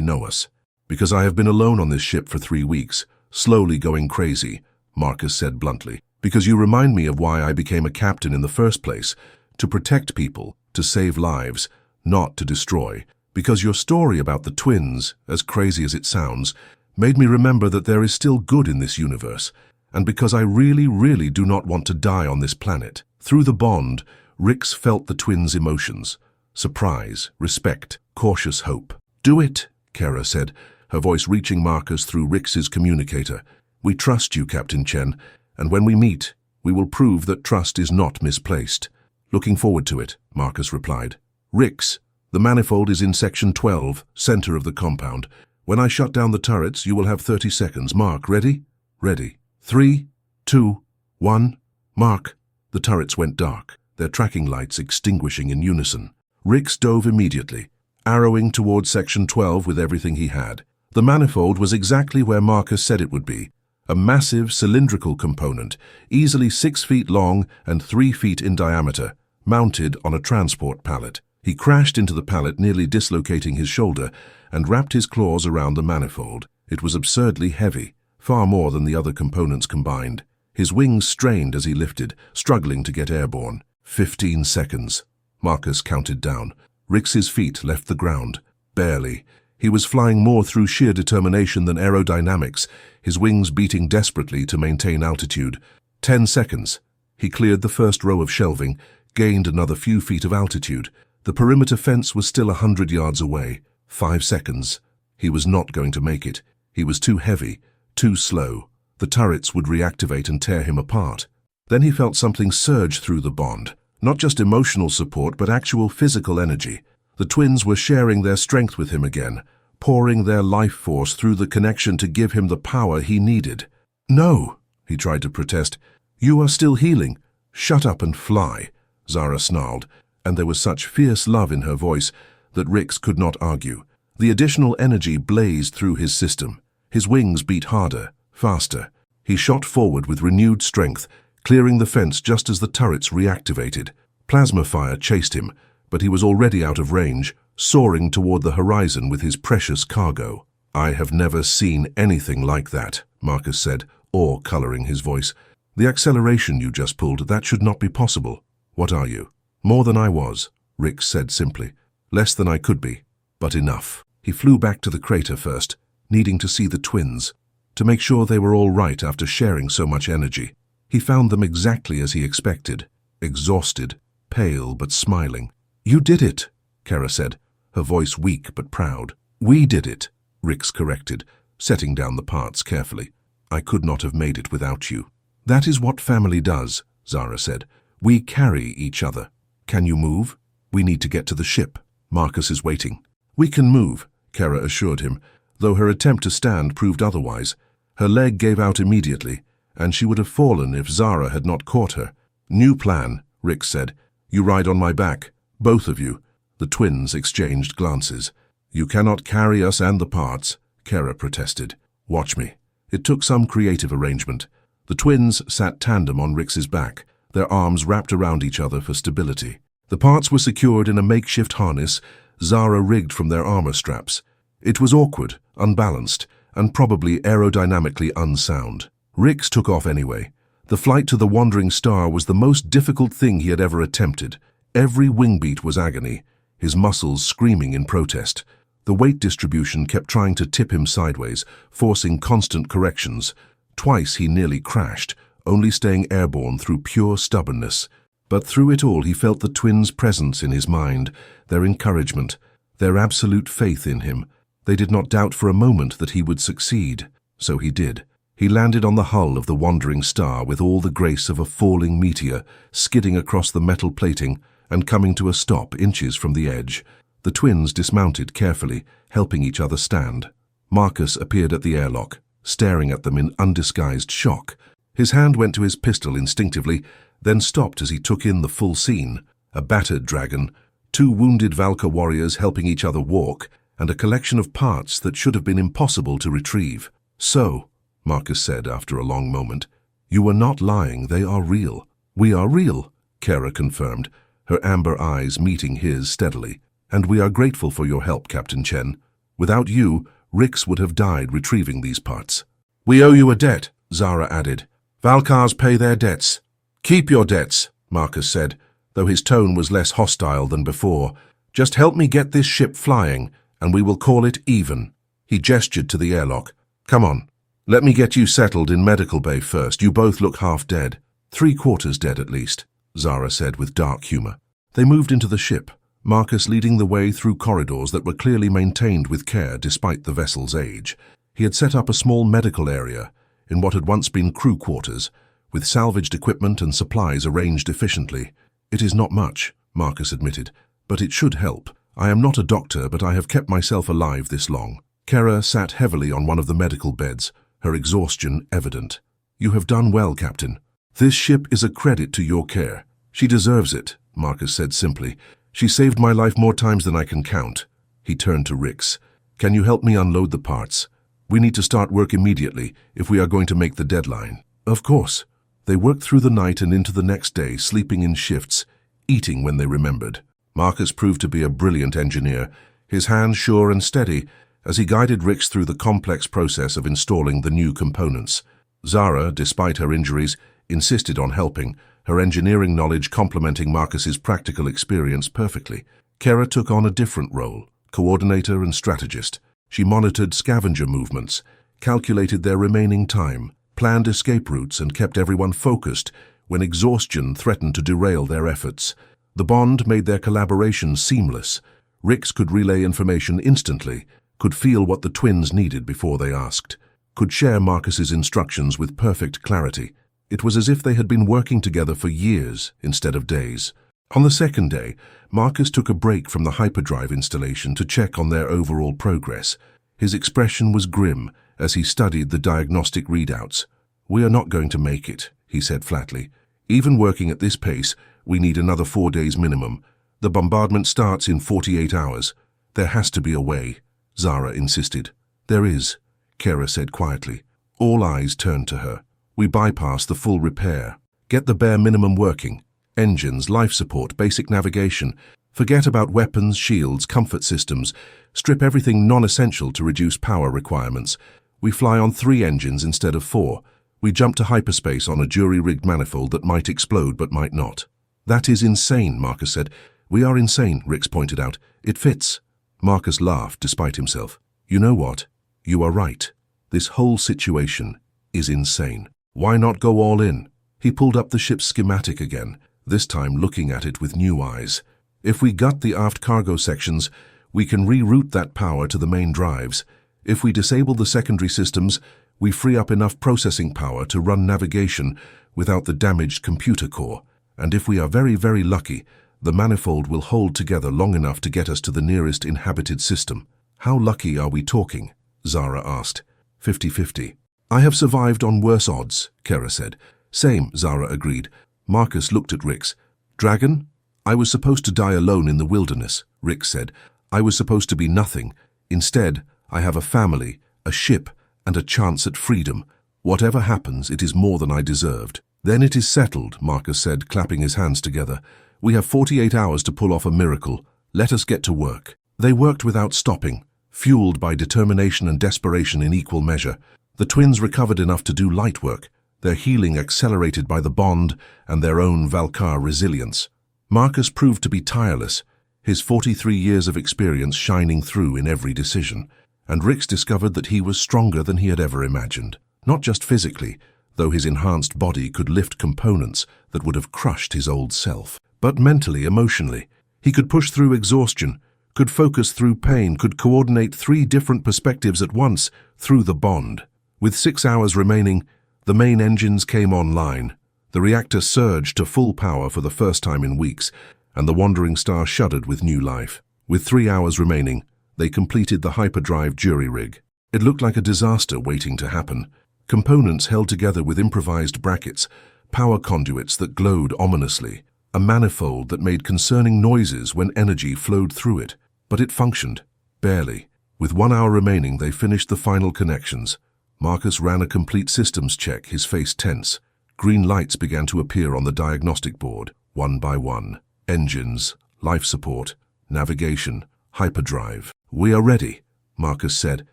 [SPEAKER 1] know us." "Because I have been alone on this ship for 3 weeks, slowly going crazy," Marcus said bluntly. "Because you remind me of why I became a captain in the first place, to protect people, to save lives, not to destroy. Because your story about the twins, as crazy as it sounds, made me remember that there is still good in this universe, and because I really, really do not want to die on this planet." Through the bond, Rix felt the twins' emotions. Surprise, respect, cautious hope. "Do it," Kara said, her voice reaching Marcus through Rix's communicator. "We trust you, Captain Chen, and when we meet, we will prove that trust is not misplaced." "Looking forward to it," Marcus replied. "Rix, the manifold is in Section 12, center of the compound. When I shut down the turrets, you will have 30 seconds. Mark, ready?" "Ready. 3, 2, 1. Mark." The turrets went dark, their tracking lights extinguishing in unison. Rix dove immediately, arrowing towards Section 12 with everything he had. The manifold was exactly where Marcus said it would be, a massive cylindrical component, easily 6 feet long and 3 feet in diameter, mounted on a transport pallet. He crashed into the pallet, nearly dislocating his shoulder, and wrapped his claws around the manifold. It was absurdly heavy, far more than the other components combined. His wings strained as he lifted, struggling to get airborne. 15 seconds. Marcus counted down. Rix's feet left the ground. Barely. He was flying more through sheer determination than aerodynamics, his wings beating desperately to maintain altitude. 10 seconds. He cleared the first row of shelving, gained another few feet of altitude. The perimeter fence was still 100 yards away. 5 seconds. He was not going to make it. He was too heavy, too slow. The turrets would reactivate and tear him apart. Then he felt something surge through the bond. Not just emotional support, but actual physical energy. The twins were sharing their strength with him again, pouring their life force through the connection to give him the power he needed. "No," he tried to protest. "You are still healing. Shut up and fly," Zara snarled, and there was such fierce love in her voice that Rix could not argue. The additional energy blazed through his system. His wings beat harder, faster. He shot forward with renewed strength, clearing the fence just as the turrets reactivated. Plasma fire chased him, but he was already out of range, soaring toward the horizon with his precious cargo. "I have never seen anything like that," Marcus said, awe coloring his voice. "The acceleration you just pulled, that should not be possible." "What are you?" "More than I was," Rix said simply. "Less than I could be, but enough." He flew back to the crater first, needing to see the twins, to make sure they were all right after sharing so much energy. He found them exactly as he expected, exhausted, pale but smiling. "You did it," Kara said, her voice weak but proud. "We did it," Rix corrected, setting down the parts carefully. "I could not have made it without you." "That is what family does," Zara said. "We carry each other. Can you move? We need to get to the ship. Marcus is waiting." "We can move," Kara assured him, though her attempt to stand proved otherwise. Her leg gave out immediately, and she would have fallen if Zara had not caught her. "New plan," Rix said. "You ride on my back, both of you." The twins exchanged glances. "You cannot carry us and the parts," Kara protested. "Watch me." It took some creative arrangement. The twins sat tandem on Rix's back, their arms wrapped around each other for stability. The parts were secured in a makeshift harness Zara rigged from their armor straps. It was awkward, unbalanced, and probably aerodynamically unsound. Rix took off anyway. The flight to the Wandering Star was the most difficult thing he had ever attempted. Every wingbeat was agony, his muscles screaming in protest. The weight distribution kept trying to tip him sideways, forcing constant corrections. Twice he nearly crashed, only staying airborne through pure stubbornness. But through it all he felt the twins' presence in his mind, their encouragement, their absolute faith in him. They did not doubt for a moment that he would succeed. So he did. He landed on the hull of the Wandering Star with all the grace of a falling meteor, skidding across the metal plating and coming to a stop inches from the edge. The twins dismounted carefully, helping each other stand. Marcus appeared at the airlock, staring at them in undisguised shock. His hand went to his pistol instinctively, then stopped as he took in the full scene. A battered dragon, 2 wounded Valka warriors helping each other walk, and a collection of parts that should have been impossible to retrieve. "So," Marcus said after a long moment, "you were not lying, they are real." "We are real," Kara confirmed, her amber eyes meeting his steadily. "And we are grateful for your help, Captain Chen. Without you, Rix would have died retrieving these parts." "We owe you a debt," Zara added. "Valkars pay their debts." "Keep your debts," Marcus said, though his tone was less hostile than before. "Just help me get this ship flying, and we will call it even." He gestured to the airlock. "Come on. Let me get you settled in medical bay first. You both look half dead." "3/4 dead at least," Zara said with dark humor. They moved into the ship, Marcus leading the way through corridors that were clearly maintained with care despite the vessel's age. He had set up a small medical area in what had once been crew quarters, with salvaged equipment and supplies arranged efficiently. "It is not much," Marcus admitted, "but it should help. I am not a doctor, but I have kept myself alive this long." Kara sat heavily on one of the medical beds, her exhaustion evident. "You have done well, Captain. This ship is a credit to your care." "She deserves it," Marcus said simply. "She saved my life more times than I can count." He turned to Rix. "Can you help me unload the parts? We need to start work immediately if we are going to make the deadline." "Of course." They worked through the night and into the next day, sleeping in shifts, eating when they remembered. Marcus proved to be a brilliant engineer, his hands sure and steady as he guided Rix through the complex process of installing the new components. Zara, despite her injuries, insisted on helping, her engineering knowledge complementing Marcus's practical experience perfectly. Kara took on a different role, coordinator and strategist. She monitored scavenger movements, calculated their remaining time, planned escape routes, and kept everyone focused when exhaustion threatened to derail their efforts. The bond made their collaboration seamless. Rix could relay information instantly, could feel what the twins needed before they asked, could share Marcus's instructions with perfect clarity. It was as if they had been working together for years instead of days. On the second day, Marcus took a break from the hyperdrive installation to check on their overall progress. His expression was grim as he studied the diagnostic readouts. "We are not going to make it," he said flatly. "Even working at this pace, we need another 4 days minimum. The bombardment starts in 48 hours. There has to be a way," Zara insisted. "There is," Kara said quietly. All eyes turned to her. "We bypass the full repair. Get the bare minimum working. Engines, life support, basic navigation. Forget about weapons, shields, comfort systems. Strip everything non-essential to reduce power requirements. We fly on 3 engines instead of 4. We jump to hyperspace on a jury-rigged manifold that might explode but might not." "That is insane," Marcus said. "We are insane," Rix pointed out. "It fits." Marcus laughed despite himself. "You know what? You are right. This whole situation is insane. Why not go all in? He pulled up the ship's schematic again, this time looking at it with new eyes. If we gut the aft cargo sections, we can reroute that power to the main drives. If we disable the secondary systems, we free up enough processing power to run navigation without the damaged computer core. And if we are very, very lucky, the manifold will hold together long enough to get us to the nearest inhabited system. How lucky are we talking? Zara asked. 50-50. I have survived on worse odds, Kara said. Same, Zara agreed. Marcus looked at Rix. Dragon? I was supposed to die alone in the wilderness, Rix said. I was supposed to be nothing. Instead, I have a family, a ship, and a chance at freedom. Whatever happens, it is more than I deserved. Then it is settled, Marcus said, clapping his hands together. We have 48 hours to pull off a miracle. Let us get to work. They worked without stopping, fueled by determination and desperation in equal measure. The twins recovered enough to do light work, their healing accelerated by the bond and their own Valkar resilience. Marcus proved to be tireless, his 43 years of experience shining through in every decision, and Rix discovered that he was stronger than he had ever imagined. Not just physically, though his enhanced body could lift components that would have crushed his old self, but mentally, emotionally. He could push through exhaustion, could focus through pain, could coordinate 3 different perspectives at once through the bond. With 6 hours remaining, the main engines came online. The reactor surged to full power for the first time in weeks, and the wandering star shuddered with new life. With 3 hours remaining, they completed the hyperdrive jury rig. It looked like a disaster waiting to happen. Components held together with improvised brackets, power conduits that glowed ominously, a manifold that made concerning noises when energy flowed through it. But it functioned, barely. With 1 hour remaining, they finished the final connections. Marcus ran a complete systems check, his face tense. Green lights began to appear on the diagnostic board, one by one. Engines, life support, navigation, hyperdrive. We are ready, Marcus said,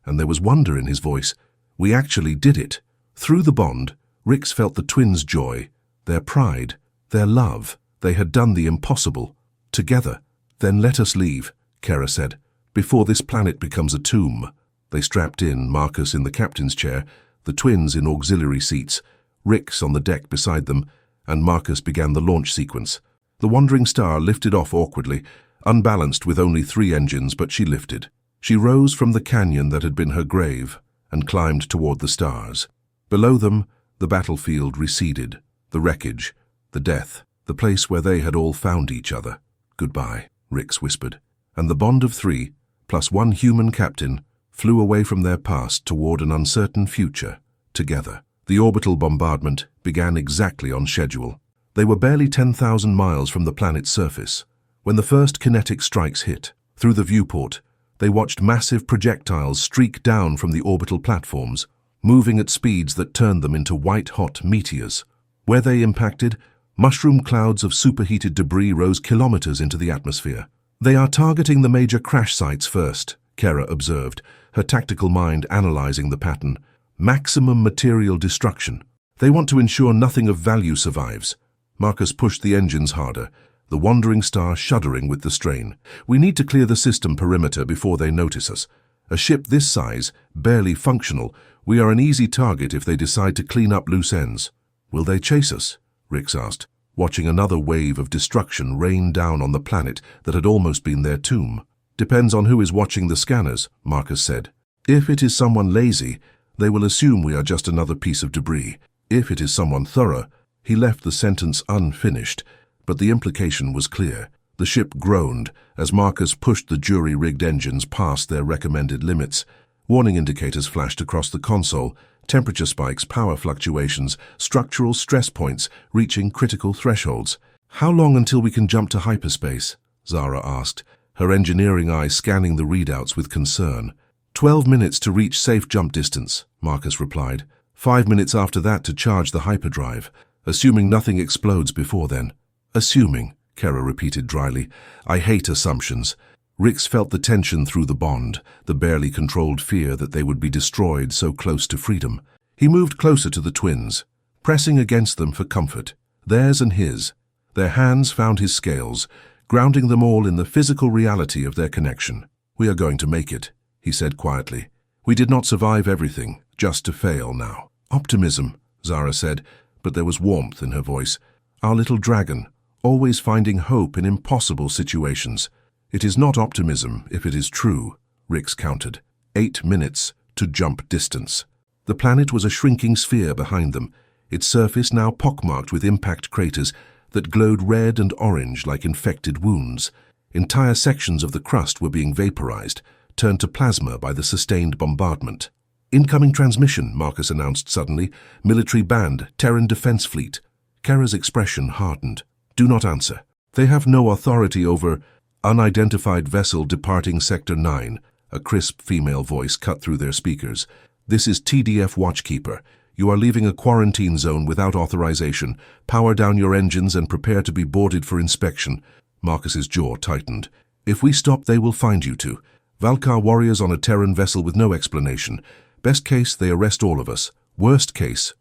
[SPEAKER 1] and there was wonder in his voice. We actually did it. Through the bond, Rix felt the twins' joy, their pride, their love. They had done the impossible. Together. Then let us leave, Kara said, before this planet becomes a tomb. They strapped in, Marcus in the captain's chair, the twins in auxiliary seats, Rix on the deck beside them, and Marcus began the launch sequence. The wandering star lifted off awkwardly, unbalanced with only 3 engines, but she lifted. She rose from the canyon that had been her grave and climbed toward the stars. Below them, the battlefield receded, the wreckage, the death, the place where they had all found each other. Goodbye, Rix whispered. And the bond of 3, plus 1 human captain, flew away from their past toward an uncertain future, together. The orbital bombardment began exactly on schedule. They were barely 10,000 miles from the planet's surface. When the first kinetic strikes hit, through the viewport, they watched massive projectiles streak down from the orbital platforms, moving at speeds that turned them into white-hot meteors. Where they impacted, mushroom clouds of superheated debris rose kilometers into the atmosphere. They are targeting the major crash sites first, Kara observed, her tactical mind analyzing the pattern. Maximum material destruction. They want to ensure nothing of value survives. Marcus pushed the engines harder, the wandering star shuddering with the strain. We need to clear the system perimeter before they notice us. A ship this size, barely functional, we are an easy target if they decide to clean up loose ends. Will they chase us? Rix asked, watching another wave of destruction rain down on the planet that had almost been their tomb. Depends on who is watching the scanners, Marcus said. If it is someone lazy, they will assume we are just another piece of debris. If it is someone thorough, he left the sentence unfinished, but the implication was clear. The ship groaned as Marcus pushed the jury-rigged engines past their recommended limits. Warning indicators flashed across the console, temperature spikes, power fluctuations, structural stress points reaching critical thresholds. How long until we can jump to hyperspace? Zara asked, her engineering eye scanning the readouts with concern. 12 minutes to reach safe jump distance, Marcus replied. 5 minutes after that to charge the hyperdrive, assuming nothing explodes before then. Assuming, Kara repeated dryly. I hate assumptions. Rix felt the tension through the bond, the barely controlled fear that they would be destroyed so close to freedom. He moved closer to the twins, pressing against them for comfort, theirs and his. Their hands found his scales, grounding them all in the physical reality of their connection. We are going to make it, he said quietly. We did not survive everything, just to fail now. Optimism, Zara said, but there was warmth in her voice. Our little dragon, always finding hope in impossible situations. It is not optimism if it is true, Rix countered. 8 minutes to jump distance. The planet was a shrinking sphere behind them, its surface now pockmarked with impact craters that glowed red and orange like infected wounds. Entire sections of the crust were being vaporized, turned to plasma by the sustained bombardment. Incoming transmission, Marcus announced suddenly. Military band, Terran Defense Fleet. Kara's expression hardened. Do not answer. They have no authority over unidentified vessel departing Sector 9. A crisp female voice cut through their speakers. This is TDF Watchkeeper. You are leaving a quarantine zone without authorization. Power down your engines and prepare to be boarded for inspection. Marcus's jaw tightened. If we stop, they will find you two. Valkar warriors on a Terran vessel with no explanation. Best case, they arrest all of us. Worst case,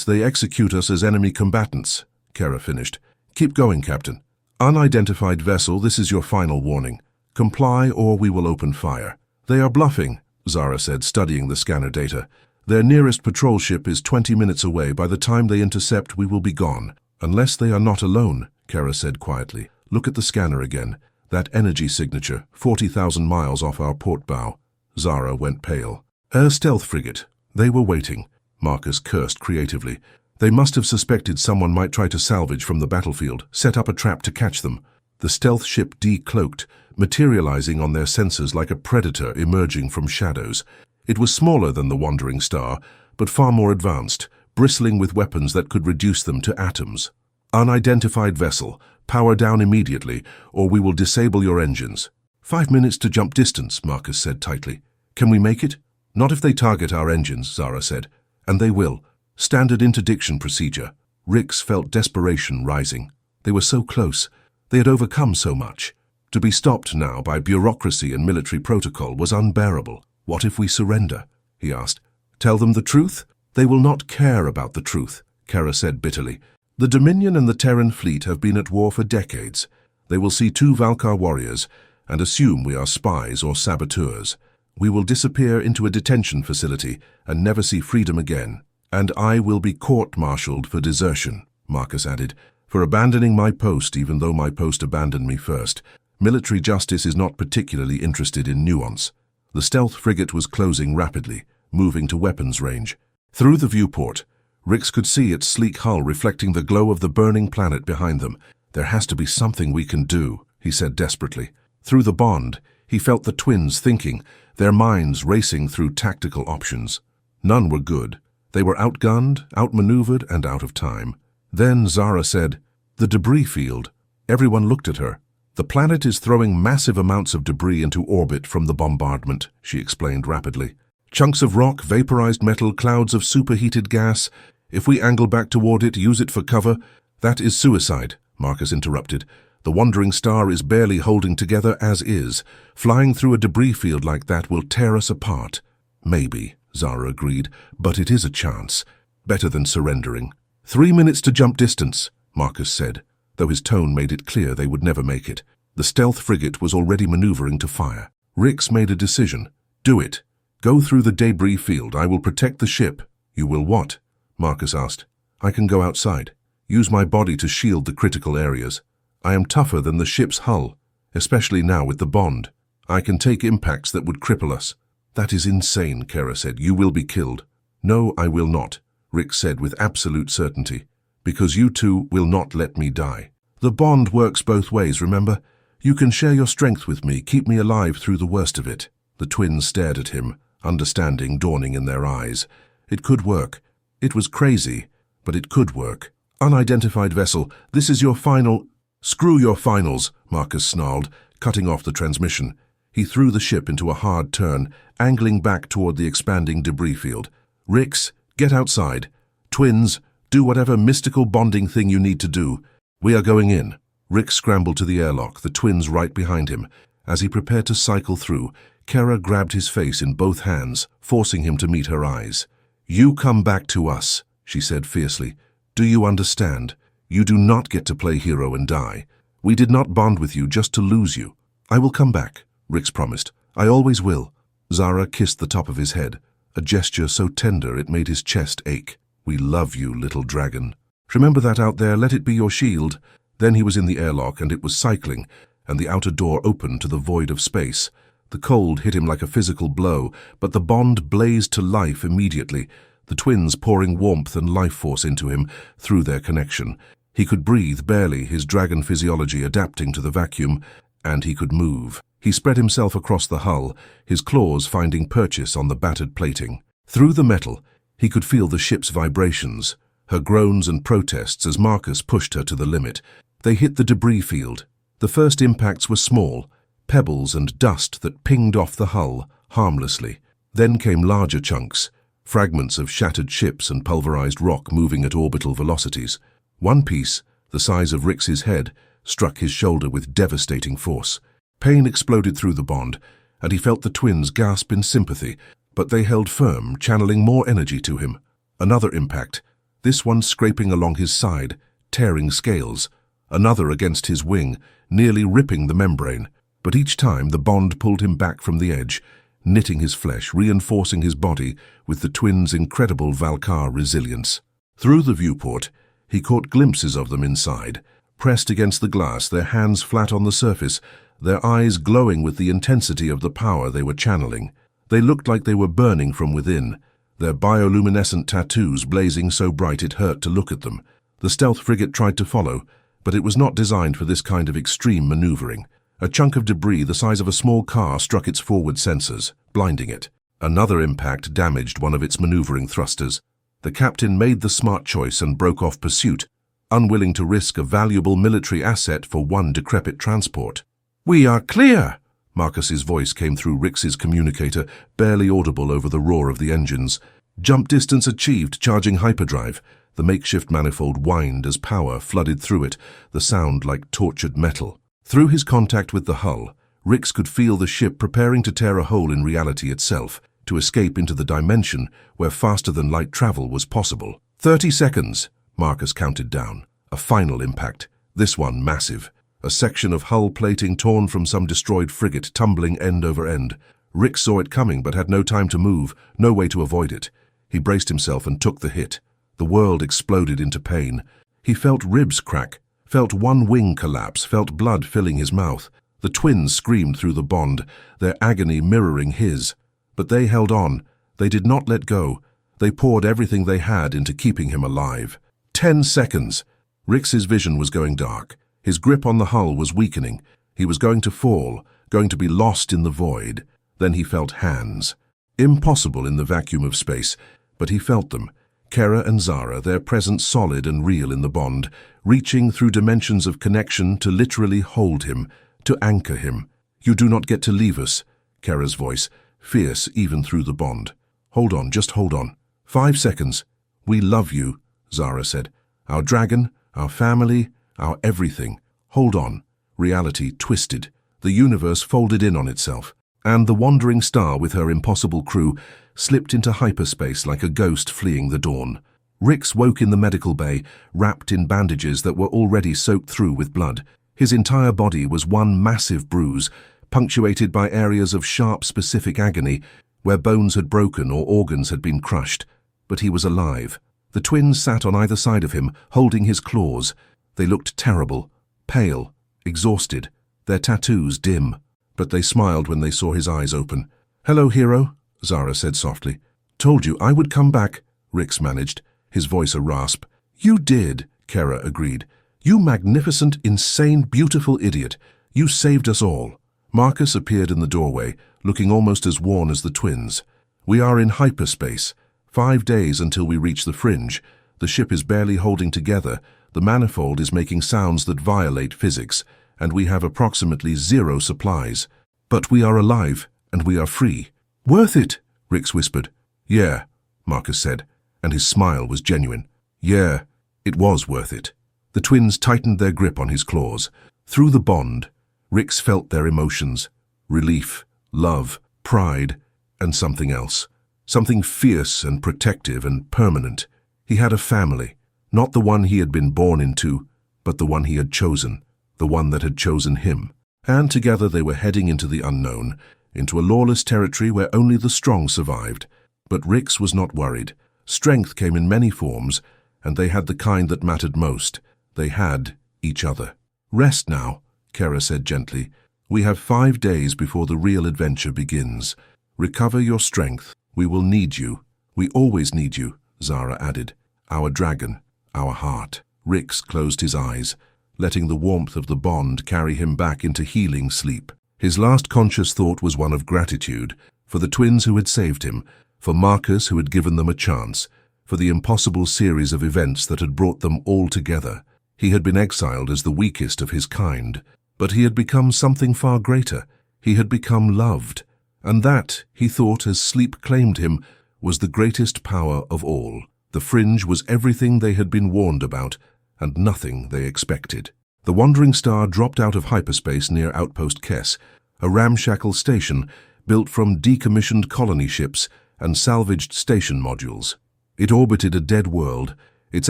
[SPEAKER 1] they execute us as enemy combatants, Kara finished. Keep going, Captain. Unidentified vessel, this is your final warning. Comply or we will open fire. They are bluffing, Zara said, studying the scanner data. Their nearest patrol ship is 20 minutes away. By the time they intercept, we will be gone. Unless they are not alone, Kara said quietly. Look at the scanner again. That energy signature, 40,000 miles off our port bow. Zara went pale. A stealth frigate. They were waiting. Marcus cursed creatively. They must have suspected someone might try to salvage from the battlefield, set up a trap to catch them. The stealth ship decloaked, materializing on their sensors like a predator emerging from shadows. It was smaller than the Wandering Star, but far more advanced, bristling with weapons that could reduce them to atoms. Unidentified vessel. Power down immediately, or we will disable your engines. 5 minutes to jump distance, Marcus said tightly. Can we make it? Not if they target our engines, Zara said. And they will. Standard interdiction procedure. Rix felt desperation rising. They were so close. They had overcome so much. To be stopped now by bureaucracy and military protocol was unbearable. What if we surrender? He asked. Tell them the truth? They will not care about the truth, Kara said bitterly. The Dominion and the Terran fleet have been at war for decades. They will see 2 Valkar warriors and assume we are spies or saboteurs. We will disappear into a detention facility and never see freedom again. And I will be court-martialed for desertion, Marcus added, for abandoning my post even though my post abandoned me first. Military justice is not particularly interested in nuance. The stealth frigate was closing rapidly, moving to weapons range. Through the viewport, Rix could see its sleek hull reflecting the glow of the burning planet behind them. There has to be something we can do, he said desperately. Through the bond, he felt the twins thinking, their minds racing through tactical options. None were good. They were outgunned, outmaneuvered, and out of time. Then Zara said, "The debris field." Everyone looked at her. "The planet is throwing massive amounts of debris into orbit from the bombardment," she explained rapidly. "Chunks of rock, vaporized metal, clouds of superheated gas. If we angle back toward it, use it for cover, that is suicide," Marcus interrupted. "The Wandering Star is barely holding together as is. Flying through a debris field like that will tear us apart." "Maybe," Zara agreed, "but it is a chance. Better than surrendering." 3 minutes to jump distance, Marcus said, though his tone made it clear they would never make it. The stealth frigate was already maneuvering to fire. Rix made a decision. "Do it. Go through the debris field. I will protect the ship." "You will what?" Marcus asked. "I can go outside. Use my body to shield the critical areas. I am tougher than the ship's hull, especially now with the bond. I can take impacts that would cripple us." "That is insane," Kara said. "You will be killed." "No, I will not," Rix said with absolute certainty, "because you two will not let me die. The bond works both ways, remember? You can share your strength with me, keep me alive through the worst of it." The twins stared at him, understanding dawning in their eyes. It could work. It was crazy, but it could work. "Unidentified vessel, this is your final—" "Screw your finals," Marcus snarled, cutting off the transmission. He threw the ship into a hard turn, angling back toward the expanding debris field. "Rix, get outside. Twins, do whatever mystical bonding thing you need to do. We are going in." Rix scrambled to the airlock, the twins right behind him. As he prepared to cycle through, Kara grabbed his face in both hands, forcing him to meet her eyes. "You come back to us," she said fiercely. "Do you understand? You do not get to play hero and die. We did not bond with you just to lose you." "I will come back," Rix promised. "I always will." Zara kissed the top of his head, a gesture so tender it made his chest ache. "We love you, little dragon. Remember that out there, let it be your shield." Then he was in the airlock, and it was cycling, and the outer door opened to the void of space. The cold hit him like a physical blow, but the bond blazed to life immediately, the twins pouring warmth and life force into him through their connection. He could breathe barely, his dragon physiology adapting to the vacuum, and he could move. He spread himself across the hull, his claws finding purchase on the battered plating. Through the metal, he could feel the ship's vibrations, her groans and protests as Marcus pushed her to the limit. They hit the debris field. The first impacts were small, pebbles and dust that pinged off the hull harmlessly. Then came larger chunks, fragments of shattered ships and pulverized rock moving at orbital velocities. One piece, the size of Rix's head, struck his shoulder with devastating force. Pain exploded through the bond, and he felt the twins gasp in sympathy, but they held firm, channeling more energy to him. Another impact, this one scraping along his side, tearing scales. Another against his wing, nearly ripping the membrane. But each time the bond pulled him back from the edge, knitting his flesh, reinforcing his body with the twins' incredible Valkar resilience. Through the viewport, he caught glimpses of them inside, pressed against the glass, their hands flat on the surface, their eyes glowing with the intensity of the power they were channeling. They looked like they were burning from within, their bioluminescent tattoos blazing so bright it hurt to look at them. The stealth frigate tried to follow, but it was not designed for this kind of extreme maneuvering. A chunk of debris the size of a small car struck its forward sensors, blinding it. Another impact damaged one of its maneuvering thrusters. The captain made the smart choice and broke off pursuit, unwilling to risk a valuable military asset for one decrepit transport. "We are clear!" Marcus's voice came through Rix's communicator, barely audible over the roar of the engines. Jump distance achieved, charging hyperdrive. The makeshift manifold whined as power flooded through it, the sound like tortured metal. Through his contact with the hull, Rix could feel the ship preparing to tear a hole in reality itself, to escape into the dimension where faster-than-light travel was possible. 30 seconds, Marcus counted down. A final impact, this one massive. A section of hull plating torn from some destroyed frigate tumbling end over end. Rix saw it coming but had no time to move, no way to avoid it. He braced himself and took the hit. The world exploded into pain. He felt ribs crack, felt one wing collapse, felt blood filling his mouth. The twins screamed through the bond, their agony mirroring his. But they held on. They did not let go. They poured everything they had into keeping him alive. 10 seconds. Rix's vision was going dark. His grip on the hull was weakening. He was going to fall, going to be lost in the void. Then he felt hands. Impossible in the vacuum of space, but he felt them. Kara and Zara, their presence solid and real in the bond, reaching through dimensions of connection to literally hold him, to anchor him. "You do not get to leave us," Kara's voice, fierce even through the bond. "Hold on, just hold on. 5 seconds. We love you," Zara said. "Our dragon, our family, our everything. Hold on." Reality twisted. The universe folded in on itself. And the wandering star with her impossible crew slipped into hyperspace like a ghost fleeing the dawn. Rix woke in the medical bay, wrapped in bandages that were already soaked through with blood. His entire body was one massive bruise, punctuated by areas of sharp, specific agony, where bones had broken or organs had been crushed. But he was alive. The twins sat on either side of him, holding his claws. They looked terrible, pale, exhausted, their tattoos dim. But they smiled when they saw his eyes open. "Hello, hero," Zara said softly. "Told you I would come back," Rix managed, his voice a rasp. "You did," Kara agreed. "You magnificent, insane, beautiful idiot. You saved us all." Marcus appeared in the doorway, looking almost as worn as the twins. "We are in hyperspace. 5 days until we reach the Fringe. The ship is barely holding together. The manifold is making sounds that violate physics, and we have approximately 0 supplies. But we are alive, and we are free." "Worth it," Rix whispered. "Yeah," Marcus said, and his smile was genuine. "Yeah, it was worth it." The twins tightened their grip on his claws. Through the bond, Rix felt their emotions. Relief, love, pride, and something else. Something fierce and protective and permanent. He had a family, not the one he had been born into, but the one he had chosen. The one that had chosen him. And together they were heading into the unknown, into a lawless territory where only the strong survived. But Rix was not worried. Strength came in many forms, and they had the kind that mattered most. They had each other. "Rest now," Kara said gently. "We have 5 days before the real adventure begins. Recover your strength. We will need you. We always need you," Zara added. "Our dragon, our heart." Rix closed his eyes, letting the warmth of the bond carry him back into healing sleep. His last conscious thought was one of gratitude, for the twins who had saved him, for Marcus who had given them a chance, for the impossible series of events that had brought them all together. He had been exiled as the weakest of his kind, but he had become something far greater. He had become loved, and that, he thought as sleep claimed him, was the greatest power of all. The Fringe was everything they had been warned about, and nothing they expected. The wandering star dropped out of hyperspace near Outpost Kess, a ramshackle station built from decommissioned colony ships and salvaged station modules. It orbited a dead world, its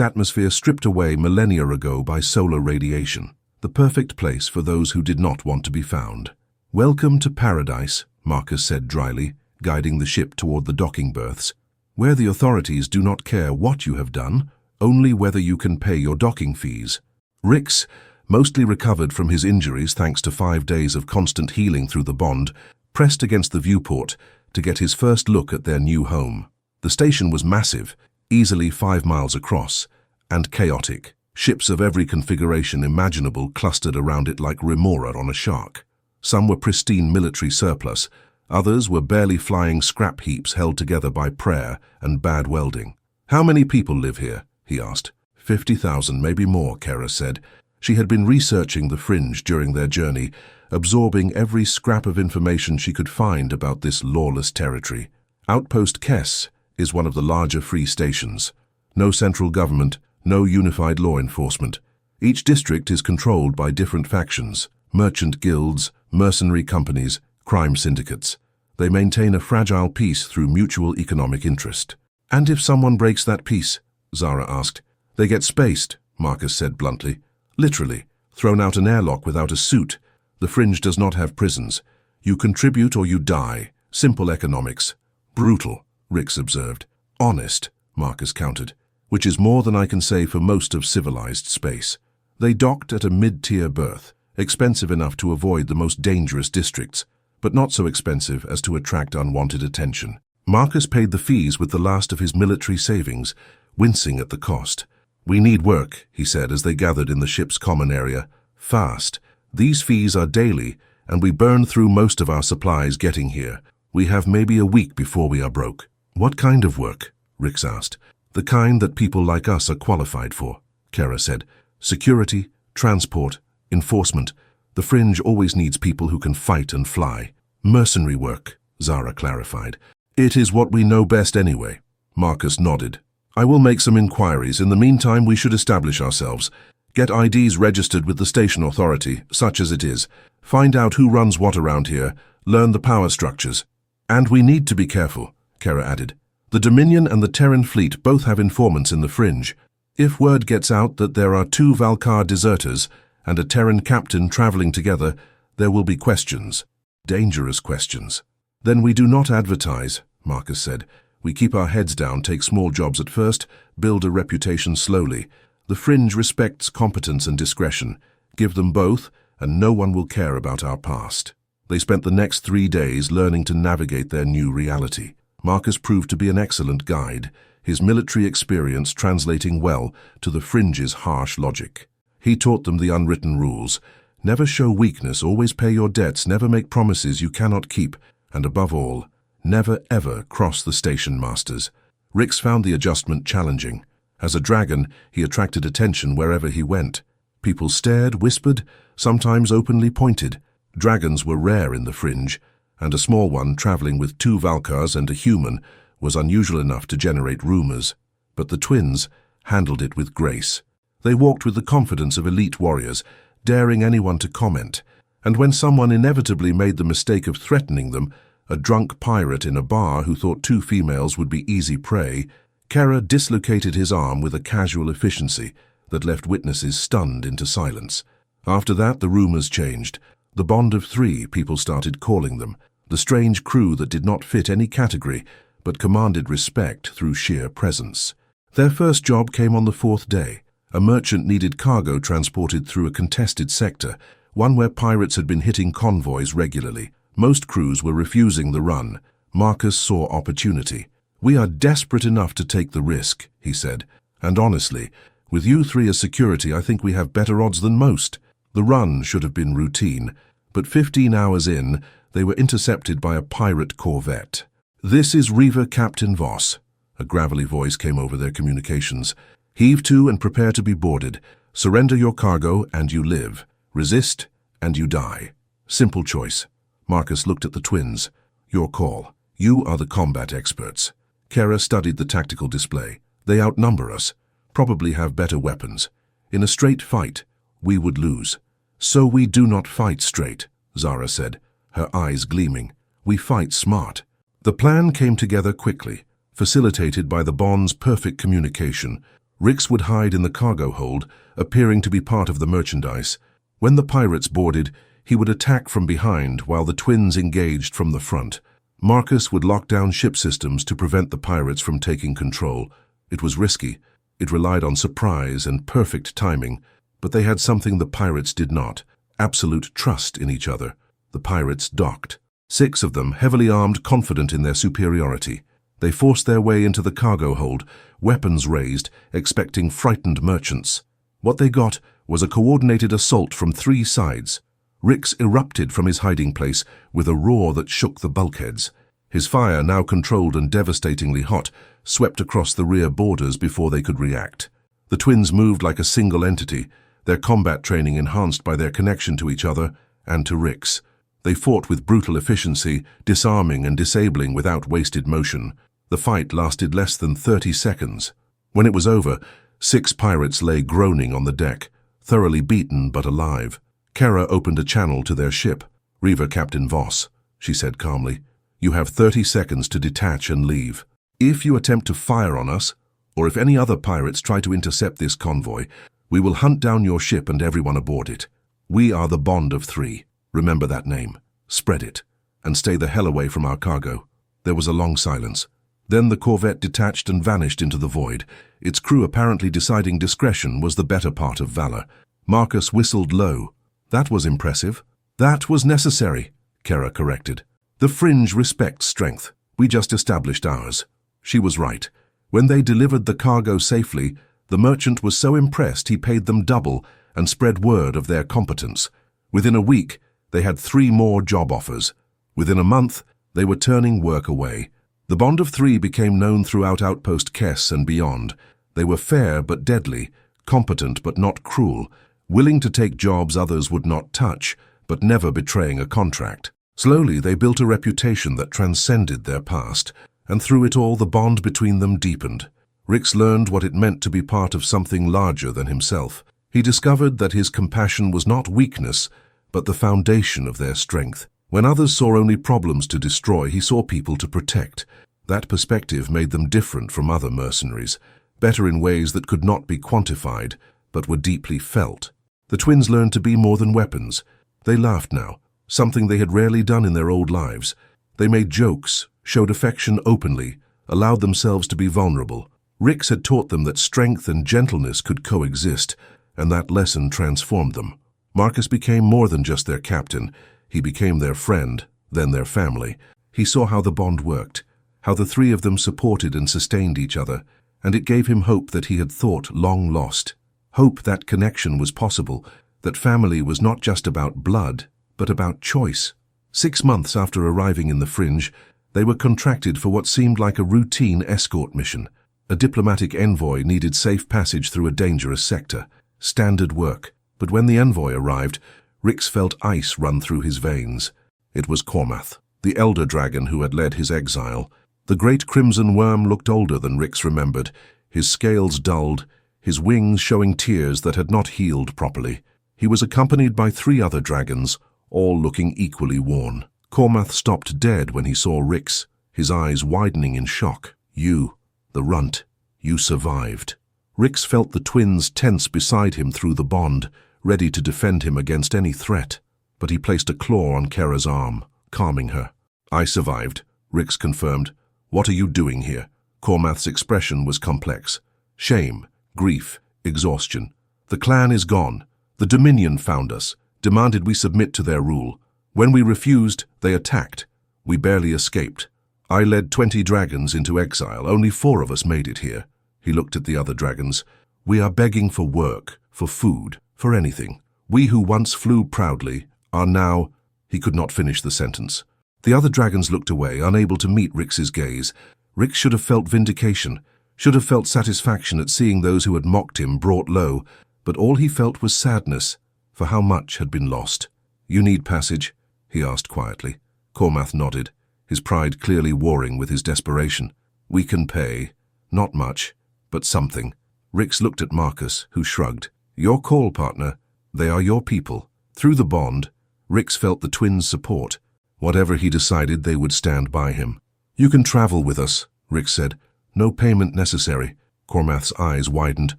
[SPEAKER 1] atmosphere stripped away millennia ago by solar radiation. The perfect place for those who did not want to be found. "Welcome to paradise," Marcus said dryly, guiding the ship toward the docking berths, "where the authorities do not care what you have done, only whether you can pay your docking fees." Rix, mostly recovered from his injuries thanks to 5 days of constant healing through the bond, pressed against the viewport to get his first look at their new home. The station was massive, easily 5 miles across, and chaotic. Ships of every configuration imaginable clustered around it like remora on a shark. Some were pristine military surplus, others were barely flying scrap heaps held together by prayer and bad welding. "How many people live here?" he asked. 50,000, maybe more, Kara said. She had been researching the Fringe during their journey, absorbing every scrap of information she could find about this lawless territory. Outpost Kess is one of the larger free stations. No central government, no unified law enforcement. Each district is controlled by different factions, merchant guilds, mercenary companies, crime syndicates. They maintain a fragile peace through mutual economic interest. "And if someone breaks that peace?" Zara asked. "They get spaced," Marcus said bluntly. "Literally, thrown out an airlock without a suit. The Fringe does not have prisons. You contribute or you die. Simple economics." "Brutal," Rix observed. "Honest," Marcus countered, "which is more than I can say for most of civilized space." They docked at a mid-tier berth, expensive enough to avoid the most dangerous districts, but not so expensive as to attract unwanted attention. Marcus paid the fees with the last of his military savings, wincing at the cost. "We need work," he said as they gathered in the ship's common area. "Fast. These fees are daily, and we burn through most of our supplies getting here. We have maybe a week before we are broke." "What kind of work?" Rix asked. "The kind that people like us are qualified for," Kara said. "Security, transport, enforcement. The Fringe always needs people who can fight and fly." "Mercenary work," Zara clarified. "It is what we know best anyway." Marcus nodded. "I will make some inquiries. In the meantime, we should establish ourselves. Get IDs registered with the station authority, such as it is. Find out who runs what around here. Learn the power structures. And we need to be careful," Kara added. "The Dominion and the Terran fleet both have informants in the Fringe. If word gets out that there are 2 Valkar deserters and a Terran captain traveling together, there will be questions. Dangerous questions." "Then we do not advertise," Marcus said. "We keep our heads down, take small jobs at first, build a reputation slowly. The Fringe respects competence and discretion. Give them both, and no one will care about our past." They spent the next 3 days learning to navigate their new reality. Marcus proved to be an excellent guide, his military experience translating well to the Fringe's harsh logic. He taught them the unwritten rules. Never show weakness, always pay your debts, never make promises you cannot keep, and above all, never ever cross the station masters. Rix found the adjustment challenging. As a dragon, he attracted attention wherever he went. People stared, whispered, sometimes openly pointed. Dragons were rare in the Fringe, and a small one traveling with 2 Valkars and a human was unusual enough to generate rumors. But the twins handled it with grace. They walked with the confidence of elite warriors, daring anyone to comment, and when someone inevitably made the mistake of threatening them, a drunk pirate in a bar who thought 2 females would be easy prey, Kara dislocated his arm with a casual efficiency that left witnesses stunned into silence. After that, the rumors changed. The bond of 3, people started calling them. the strange crew that did not fit any category, but commanded respect through sheer presence. Their first job came on the fourth day. A merchant needed cargo transported through a contested sector, one where pirates had been hitting convoys regularly. Most crews were refusing the run. Marcus saw opportunity. "We are desperate enough to take the risk," he said. "And honestly, with you three as security, I think we have better odds than most." The run should have been routine, but 15 hours in, they were intercepted by a pirate corvette. "This is Reaver Captain Voss." A gravelly voice came over their communications. "Heave to and prepare to be boarded. Surrender your cargo and you live. Resist and you die." Simple choice. Marcus looked at the twins. "Your call. You are the combat experts." Kara studied the tactical display. "They outnumber us, probably have better weapons. In a straight fight, we would lose." "So we do not fight straight," Zara said, her eyes gleaming. "We fight smart." The plan came together quickly, facilitated by the Bond's perfect communication. Rix would hide in the cargo hold, appearing to be part of the merchandise. When the pirates boarded, he would attack from behind while the twins engaged from the front. Marcus would lock down ship systems to prevent the pirates from taking control. It was risky. It relied on surprise and perfect timing, but they had something the pirates did not: absolute trust in each other. The pirates docked. 6 of them, heavily armed, confident in their superiority. They forced their way into the cargo hold, weapons raised, expecting frightened merchants. What they got was a coordinated assault from 3 sides. Rix erupted from his hiding place with a roar that shook the bulkheads. His fire, now controlled and devastatingly hot, swept across the rear borders before they could react. The twins moved like a single entity, their combat training enhanced by their connection to each other and to Rix. They fought with brutal efficiency, disarming and disabling without wasted motion. The fight lasted less than 30 seconds. When it was over, 6 pirates lay groaning on the deck, thoroughly beaten but alive. Kara opened a channel to their ship. "Reaver Captain Voss," she said calmly, "you have 30 seconds to detach and leave. If you attempt to fire on us, or if any other pirates try to intercept this convoy, we will hunt down your ship and everyone aboard it. We are the Bond of 3. Remember that name. Spread it, and stay the hell away from our cargo." There was a long silence. Then the corvette detached and vanished into the void, its crew apparently deciding discretion was the better part of valor. Marcus whistled low. "That was impressive." "That was necessary," Kara corrected. "The Fringe respects strength. We just established ours." She was right. When they delivered the cargo safely, the merchant was so impressed he paid them double and spread word of their competence. Within a week, they had 3 more job offers. Within a month, they were turning work away. The Bond of 3 became known throughout Outpost Kess and beyond. They were fair but deadly, competent but not cruel, willing to take jobs others would not touch, but never betraying a contract. Slowly, they built a reputation that transcended their past, and through it all the bond between them deepened. Rix learned what it meant to be part of something larger than himself. He discovered that his compassion was not weakness, but the foundation of their strength. When others saw only problems to destroy, he saw people to protect. That perspective made them different from other mercenaries, better in ways that could not be quantified, but were deeply felt. The twins learned to be more than weapons. They laughed now, something they had rarely done in their old lives. They made jokes, showed affection openly, allowed themselves to be vulnerable. Rix had taught them that strength and gentleness could coexist, and that lesson transformed them. Marcus became more than just their captain. He became their friend, then their family. He saw how the bond worked, how the 3 of them supported and sustained each other, and it gave him hope that he had thought long lost. Hope that connection was possible, that family was not just about blood, but about choice. 6 months after arriving in the Fringe, they were contracted for what seemed like a routine escort mission. A diplomatic envoy needed safe passage through a dangerous sector. Standard work. But when the envoy arrived, Rix felt ice run through his veins. It was Cormath, the elder dragon who had led his exile. The great crimson worm looked older than Rix remembered, his scales dulled, his wings showing tears that had not healed properly. He was accompanied by 3 other dragons, all looking equally worn. Cormath stopped dead when he saw Rix, his eyes widening in shock. "You, the runt, you survived." Rix felt the twins tense beside him through the bond, ready to defend him against any threat. But he placed a claw on Kara's arm, calming her. I survived, Rix confirmed. What are you doing here? Cormath's expression was complex. Shame, grief, exhaustion. The clan is gone. The Dominion found us, demanded we submit to their rule. When we refused, they attacked. We barely escaped. I led 20 dragons into exile. Only 4 of us made it here. He looked at the other dragons. We are begging for work, for food, for anything. We who once flew proudly are now... He could not finish the sentence. The other dragons looked away, unable to meet Rix's gaze. Rix should have felt vindication, should have felt satisfaction at seeing those who had mocked him brought low, but all he felt was sadness for how much had been lost. You need passage? He asked quietly. Cormath nodded, his pride clearly warring with his desperation. We can pay. Not much, but something. Rix looked at Marcus, who shrugged. Your call, partner. They are your people. Through the bond, Rix felt the twins' support. Whatever he decided, they would stand by him. You can travel with us, Rix said. No payment necessary. Cormath's eyes widened.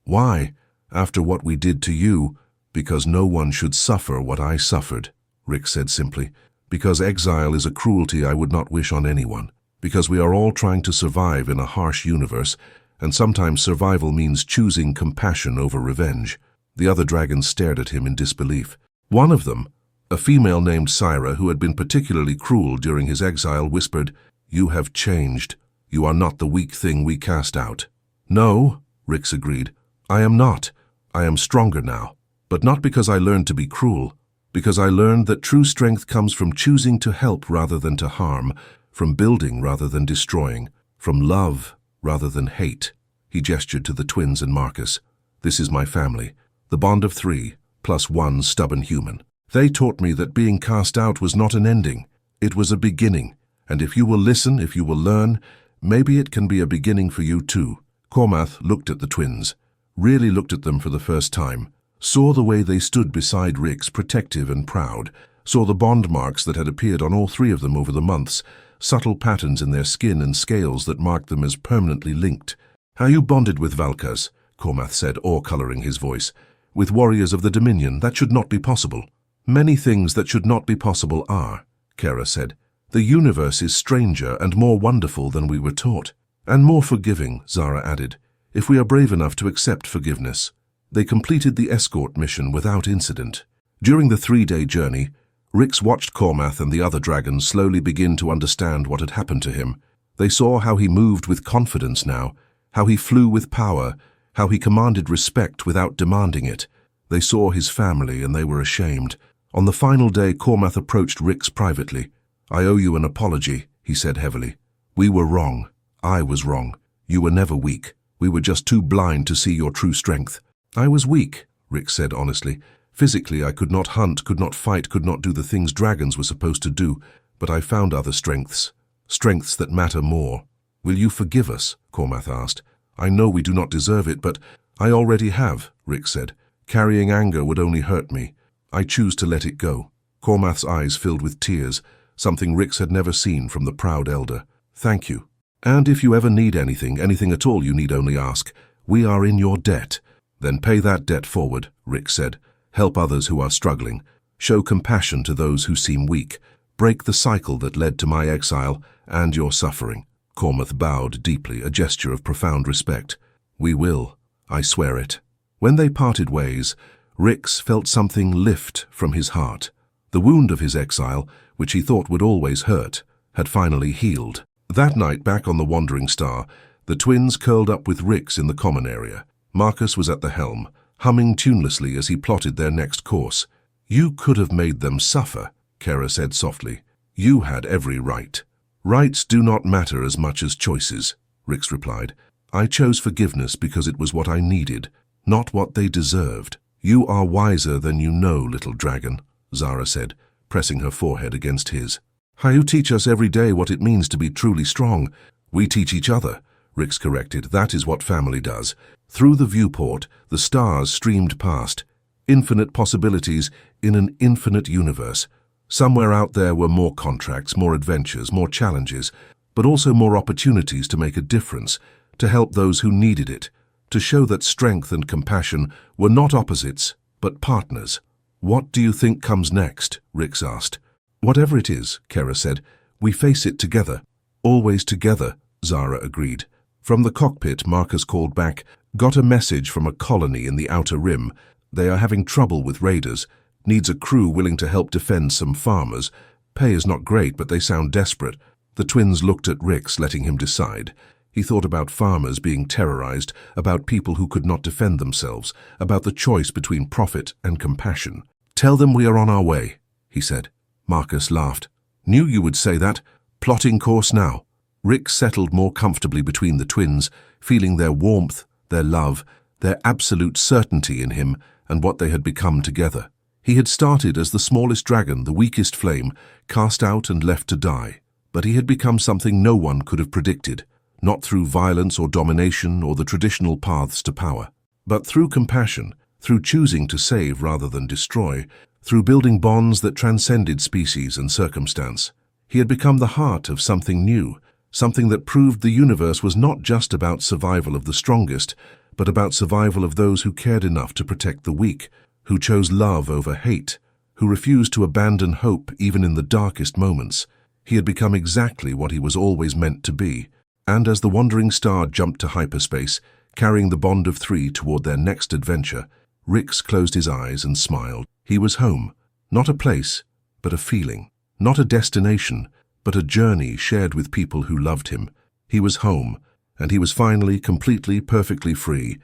[SPEAKER 1] Why? After what we did to you? Because no one should suffer what I suffered, Rix said simply. Because exile is a cruelty I would not wish on anyone. Because we are all trying to survive in a harsh universe, and sometimes survival means choosing compassion over revenge. The other dragons stared at him in disbelief. One of them, a female named Syra, who had been particularly cruel during his exile, whispered, You have changed. You are not the weak thing we cast out. No, Rix agreed. I am not. I am stronger now. But not because I learned to be cruel. Because I learned that true strength comes from choosing to help rather than to harm, from building rather than destroying, from love rather than hate. He gestured to the twins and Marcus. This is my family. The bond of 3, plus 1 stubborn human. They taught me that being cast out was not an ending. It was a beginning. And if you will listen, if you will learn, maybe it can be a beginning for you too. Cormath looked at the twins, really looked at them for the first time, saw the way they stood beside Rix, protective and proud, saw the bond marks that had appeared on all 3 of them over the months, subtle patterns in their skin and scales that marked them as permanently linked. How you bonded with Valkas, Cormath said, awe-colouring his voice. With warriors of the Dominion, that should not be possible. Many things that should not be possible are, Kara said. The universe is stranger and more wonderful than we were taught. And more forgiving, Zara added, if we are brave enough to accept forgiveness. They completed the escort mission without incident. During the 3-day journey, Rix watched Cormath and the other dragons slowly begin to understand what had happened to him. They saw how he moved with confidence now, how he flew with power, how he commanded respect without demanding it. They saw his family and they were ashamed. On the final day, Cormath approached Rix privately. I owe you an apology, he said heavily. We were wrong. I was wrong. You were never weak. We were just too blind to see your true strength. I was weak, Rix said honestly. Physically, I could not hunt, could not fight, could not do the things dragons were supposed to do, but I found other strengths. Strengths that matter more. Will you forgive us? Cormath asked. I know we do not deserve it, but I already have, Rix said. Carrying anger would only hurt me. I choose to let it go. Cormath's eyes filled with tears, something Rix had never seen from the proud elder. Thank you. And if you ever need anything at all, you need only ask. We are in your debt. Then pay that debt forward, Rix said. Help others who are struggling. Show compassion to those who seem weak. Break the cycle that led to my exile and your suffering. Cormath bowed deeply, a gesture of profound respect. We will. I swear it. When they parted ways, Rix felt something lift from his heart. The wound of his exile, which he thought would always hurt, had finally healed. That night, back on the Wandering Star, the twins curled up with Rix in the common area. Marcus was at the helm, humming tunelessly as he plotted their next course. You could have made them suffer, Kara said softly. You had every right. Rights do not matter as much as choices, Rix replied. I chose forgiveness because it was what I needed, not what they deserved. You are wiser than you know, little dragon, Zara said, pressing her forehead against his. How you teach us every day what it means to be truly strong. We teach each other, Rix corrected. That is what family does. Through the viewport, the stars streamed past. Infinite possibilities in an infinite universe. Somewhere out there were more contracts, more adventures, more challenges, but also more opportunities to make a difference, to help those who needed it, to show that strength and compassion were not opposites, but partners. What do you think comes next? Rix asked. Whatever it is, Kara said, We face it together. Always together, Zara agreed. From the cockpit, Marcus called back, "Got a message from a colony in the Outer Rim. They are having trouble with raiders. Needs a crew willing to help defend some farmers. Pay is not great, but they sound desperate." The twins looked at Rix, letting him decide. He thought about farmers being terrorized, about people who could not defend themselves, about the choice between profit and compassion. "Tell them we are on our way," he said. Marcus laughed. "Knew you would say that. Plotting course now." Rix settled more comfortably between the twins, feeling their warmth, their love, their absolute certainty in him and what they had become together. He had started as the smallest dragon, the weakest flame, cast out and left to die. But he had become something no one could have predicted, not through violence or domination or the traditional paths to power, but through compassion, through choosing to save rather than destroy, through building bonds that transcended species and circumstance. He had become the heart of something new, something that proved the universe was not just about survival of the strongest, but about survival of those who cared enough to protect the weak, who chose love over hate, who refused to abandon hope even in the darkest moments. He had become exactly what he was always meant to be. And as the wandering star jumped to hyperspace, carrying the bond of three toward their next adventure, Rix closed his eyes and smiled. He was home, not a place, but a feeling, not a destination, but a journey shared with people who loved him. He was home, and he was finally, completely, perfectly free,